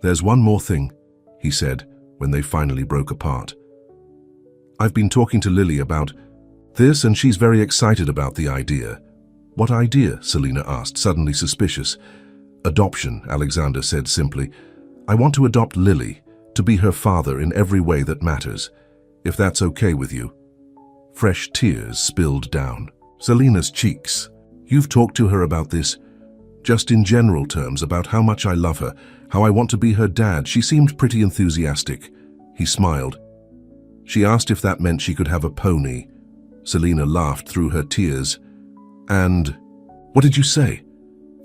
"There's one more thing," he said when they finally broke apart. "I've been talking to Lily about this, and she's very excited about the idea." "What idea?" Selina asked, suddenly suspicious. "Adoption," Alexander said simply. "I want to adopt Lily, to be her father in every way that matters, if that's okay with you." Fresh tears spilled down Selina's cheeks. "You've talked to her about this?" "Just in general terms, about how much I love her, how I want to be her dad." She seemed pretty enthusiastic. He smiled. "She asked if that meant she could have a pony." Selina laughed through her tears. "And what did you say?"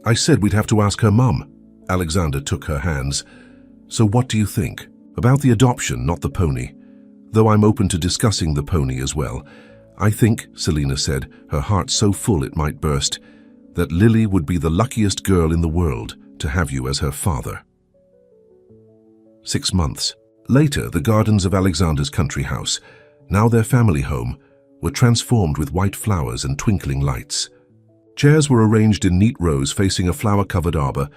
"I said we'd have to ask her mum." Alexander took her hands. "So what do you think?" "About the adoption, not the pony. Though I'm open to discussing the pony as well. I think," Selina said, her heart so full it might burst, "that Lily would be the luckiest girl in the world to have you as her father." 6 months later, the gardens of Alexander's country house, now their family home, were transformed with white flowers and twinkling lights. Chairs were arranged in neat rows facing a flower-covered arbor,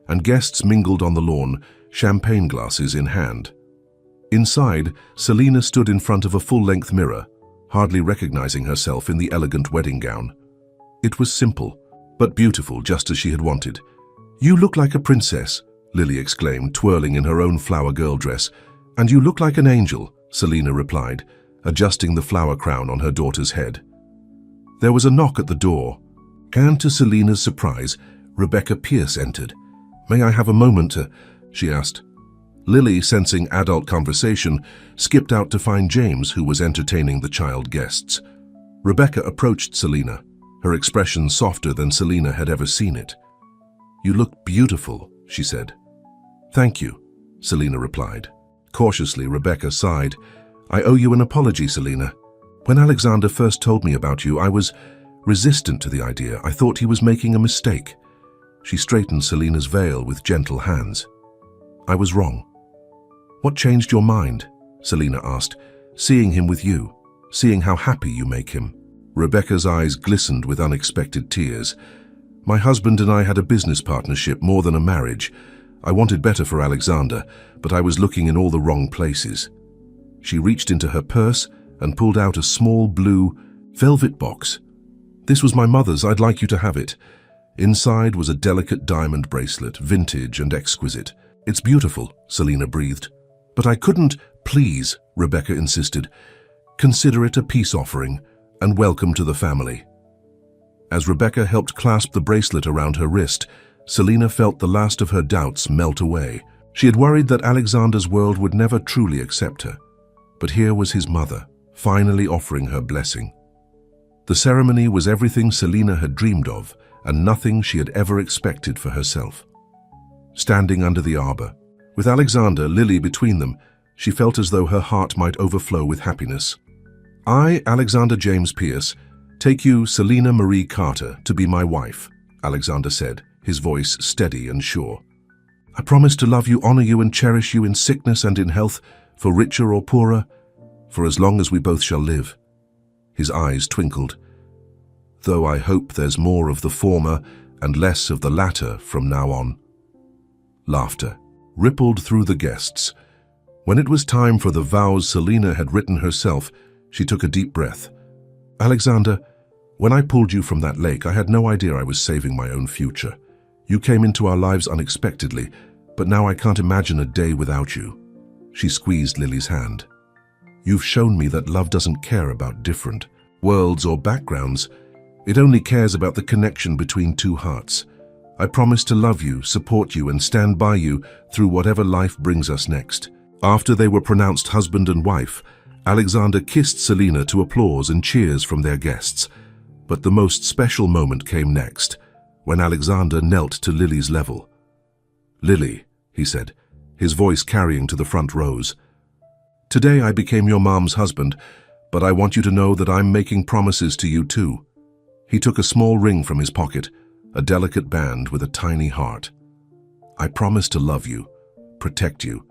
and guests mingled on the lawn, champagne glasses in hand. Inside, Selina stood in front of a full-length mirror, hardly recognizing herself in the elegant wedding gown. It was simple, but beautiful, just as she had wanted. "You look like a princess," Lily exclaimed, twirling in her own flower girl dress. "And you look like an angel," Selina replied, adjusting the flower crown on her daughter's head. There was a knock at the door, and to Selina's surprise, Rebecca Pierce entered. "May I have a moment to?" she asked. Lily, sensing adult conversation, skipped out to find James, who was entertaining the child guests. Rebecca approached Selina, her expression softer than Selina had ever seen it. "You look beautiful," she said. "Thank you," Selina replied. Cautiously, Rebecca sighed. "I owe you an apology, Selina. When Alexander first told me about you, I was resistant to the idea. I thought he was making a mistake." She straightened Selina's veil with gentle hands. "I was wrong." "What changed your mind?" Selina asked. "Seeing him with you, seeing how happy you make him." Rebecca's eyes glistened with unexpected tears. "My husband and I had a business partnership more than a marriage. I wanted better for Alexander, but I was looking in all the wrong places." She reached into her purse and pulled out a small blue velvet box. "This was my mother's. I'd like you to have it." Inside was a delicate diamond bracelet, vintage and exquisite. "It's beautiful," Selina breathed. "But I couldn't." "Please," Rebecca insisted. "Consider it a peace offering, and welcome to the family." As Rebecca helped clasp the bracelet around her wrist, Selina felt the last of her doubts melt away. She had worried that Alexander's world would never truly accept her. But here was his mother, finally offering her blessing. The ceremony was everything Selina had dreamed of, and nothing she had ever expected for herself. Standing under the arbor, with Alexander, Lily between them, she felt as though her heart might overflow with happiness. "I, Alexander James Pierce, take you, Selina Marie Carter, to be my wife," Alexander said, his voice steady and sure. "I promise to love you, honor you, and cherish you in sickness and in health, for richer or poorer, for as long as we both shall live." His eyes twinkled. "Though I hope there's more of the former and less of the latter from now on." Laughter rippled through the guests. When it was time for the vows Selina had written herself, she took a deep breath. "Alexander, when I pulled you from that lake, I had no idea I was saving my own future. You came into our lives unexpectedly, but now I can't imagine a day without you." She squeezed Lily's hand. "You've shown me that love doesn't care about different worlds or backgrounds. It only cares about the connection between two hearts. I promise to love you, support you, and stand by you through whatever life brings us next." After they were pronounced husband and wife, Alexander kissed Selina to applause and cheers from their guests. But the most special moment came next, when Alexander knelt to Lily's level. "Lily," he said, his voice carrying to the front rows. "Today I became your mom's husband, but I want you to know that I'm making promises to you too." He took a small ring from his pocket, a delicate band with a tiny heart. "I promise to love you, protect you,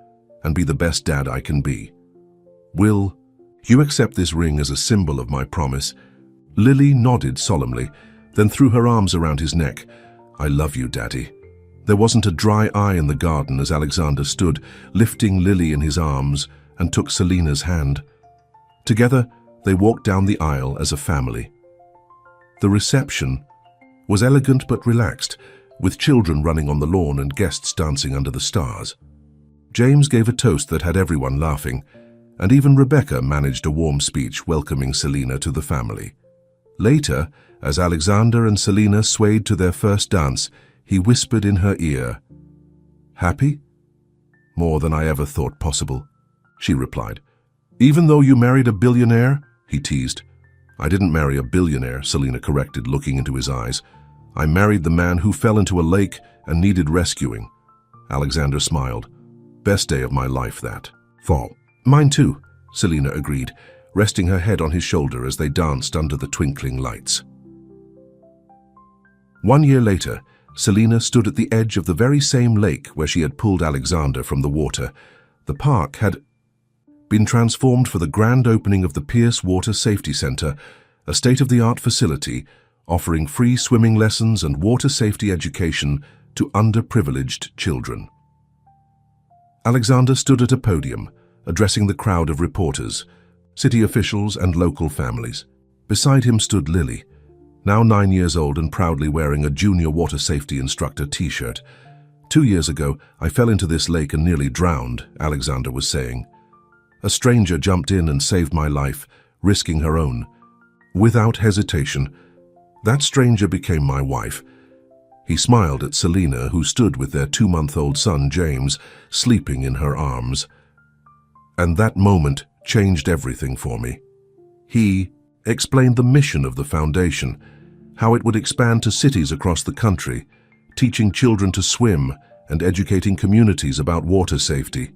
and be the best dad I can be. Will you accept this ring as a symbol of my promise?" Lily nodded solemnly, then threw her arms around his neck. "I love you, Daddy." There wasn't a dry eye in the garden as Alexander stood, lifting Lily in his arms, and took Selina's hand. Together, they walked down the aisle as a family. The reception was elegant but relaxed, with children running on the lawn and guests dancing under the stars. James gave a toast that had everyone laughing, and even Rebecca managed a warm speech welcoming Selina to the family. Later, as Alexander and Selina swayed to their first dance, he whispered in her ear, "Happy?" "More than I ever thought possible," she replied. "Even though you married a billionaire?" he teased. "I didn't marry a billionaire," Selina corrected, looking into his eyes. "I married the man who fell into a lake and needed rescuing." Alexander smiled. "Best day of my life, that fall." "Mine too," Selina agreed, resting her head on his shoulder as they danced under the twinkling lights. 1 year later, Selina stood at the edge of the very same lake where she had pulled Alexander from the water. The park had been transformed for the grand opening of the Pierce Water Safety Center, a state-of-the-art facility offering free swimming lessons and water safety education to underprivileged children. Alexander stood at a podium, addressing the crowd of reporters, city officials and local families. Beside him stood Lily, now 9 years old and proudly wearing a junior water safety instructor t-shirt. 2 years ago, I fell into this lake and nearly drowned, Alexander was saying. A stranger jumped in and saved my life, risking her own. Without hesitation, that stranger became my wife. He smiled at Selena, who stood with their 2-month-old son, James, sleeping in her arms. And that moment changed everything for me. He explained the mission of the foundation, how it would expand to cities across the country, teaching children to swim and educating communities about water safety.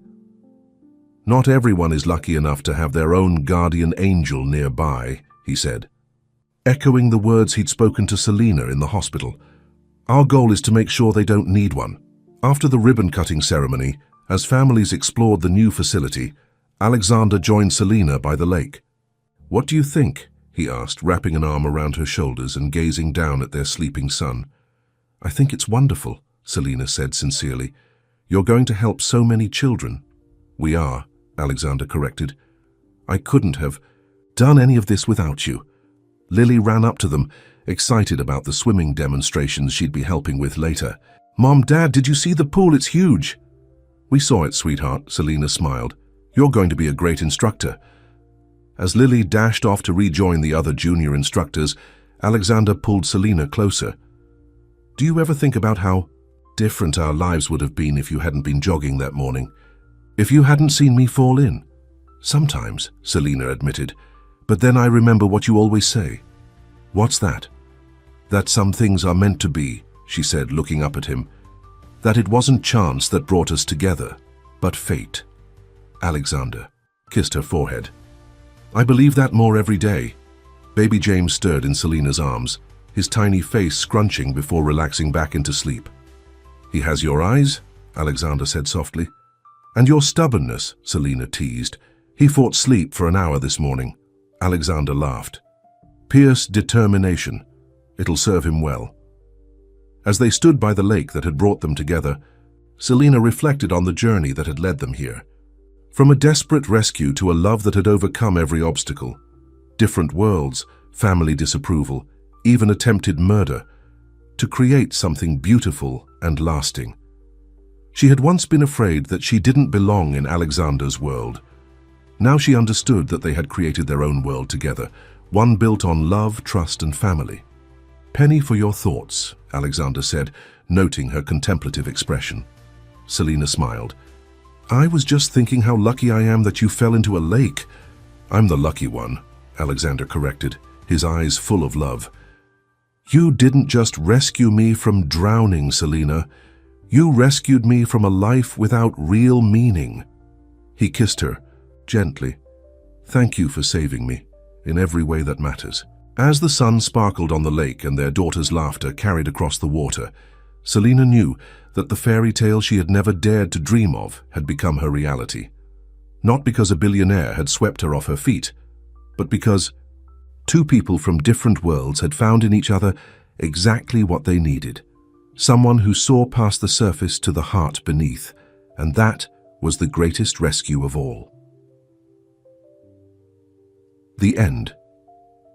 Not everyone is lucky enough to have their own guardian angel nearby, he said, echoing the words he'd spoken to Selena in the hospital. Our goal is to make sure they don't need one. After the ribbon-cutting ceremony, as families explored the new facility, Alexander joined Selena by the lake. What do you think? He asked, wrapping an arm around her shoulders and gazing down at their sleeping son. I think it's wonderful, Selena said sincerely. You're going to help so many children. We are, Alexander corrected. I couldn't have done any of this without you. Lily ran up to them, excited about the swimming demonstrations she'd be helping with later. Mom, Dad, did you see the pool? It's huge. We saw it, sweetheart, Selena smiled. You're going to be a great instructor. As Lily dashed off to rejoin the other junior instructors, Alexander pulled Selena closer. Do you ever think about how different our lives would have been if you hadn't been jogging that morning? If you hadn't seen me fall in? Sometimes, Selena admitted, but then I remember what you always say. What's that? That some things are meant to be, she said, looking up at him. That it wasn't chance that brought us together, but fate. Alexander kissed her forehead. I believe that more every day. Baby James stirred in Selena's arms, his tiny face scrunching before relaxing back into sleep. He has your eyes, Alexander said softly. And your stubbornness, Selena teased. He fought sleep for an hour this morning. Alexander laughed. Pierce determination. It'll serve him well. As they stood by the lake that had brought them together, Selena reflected on the journey that had led them here. From a desperate rescue to a love that had overcome every obstacle. Different worlds, family disapproval, even attempted murder, to create something beautiful and lasting. She had once been afraid that she didn't belong in Alexander's world. Now she understood that they had created their own world together, one built on love, trust, and family. Penny for your thoughts, Alexander said, noting her contemplative expression. Selena smiled. I was just thinking how lucky I am that you fell into a lake. I'm the lucky one, Alexander corrected, his eyes full of love. You didn't just rescue me from drowning, Selena. You rescued me from a life without real meaning. He kissed her, gently. Thank you for saving me, in every way that matters. As the sun sparkled on the lake and their daughter's laughter carried across the water, Selena knew that the fairy tale she had never dared to dream of had become her reality. Not because a billionaire had swept her off her feet, but because two people from different worlds had found in each other exactly what they needed. Someone who saw past the surface to the heart beneath, and that was the greatest rescue of all. The end.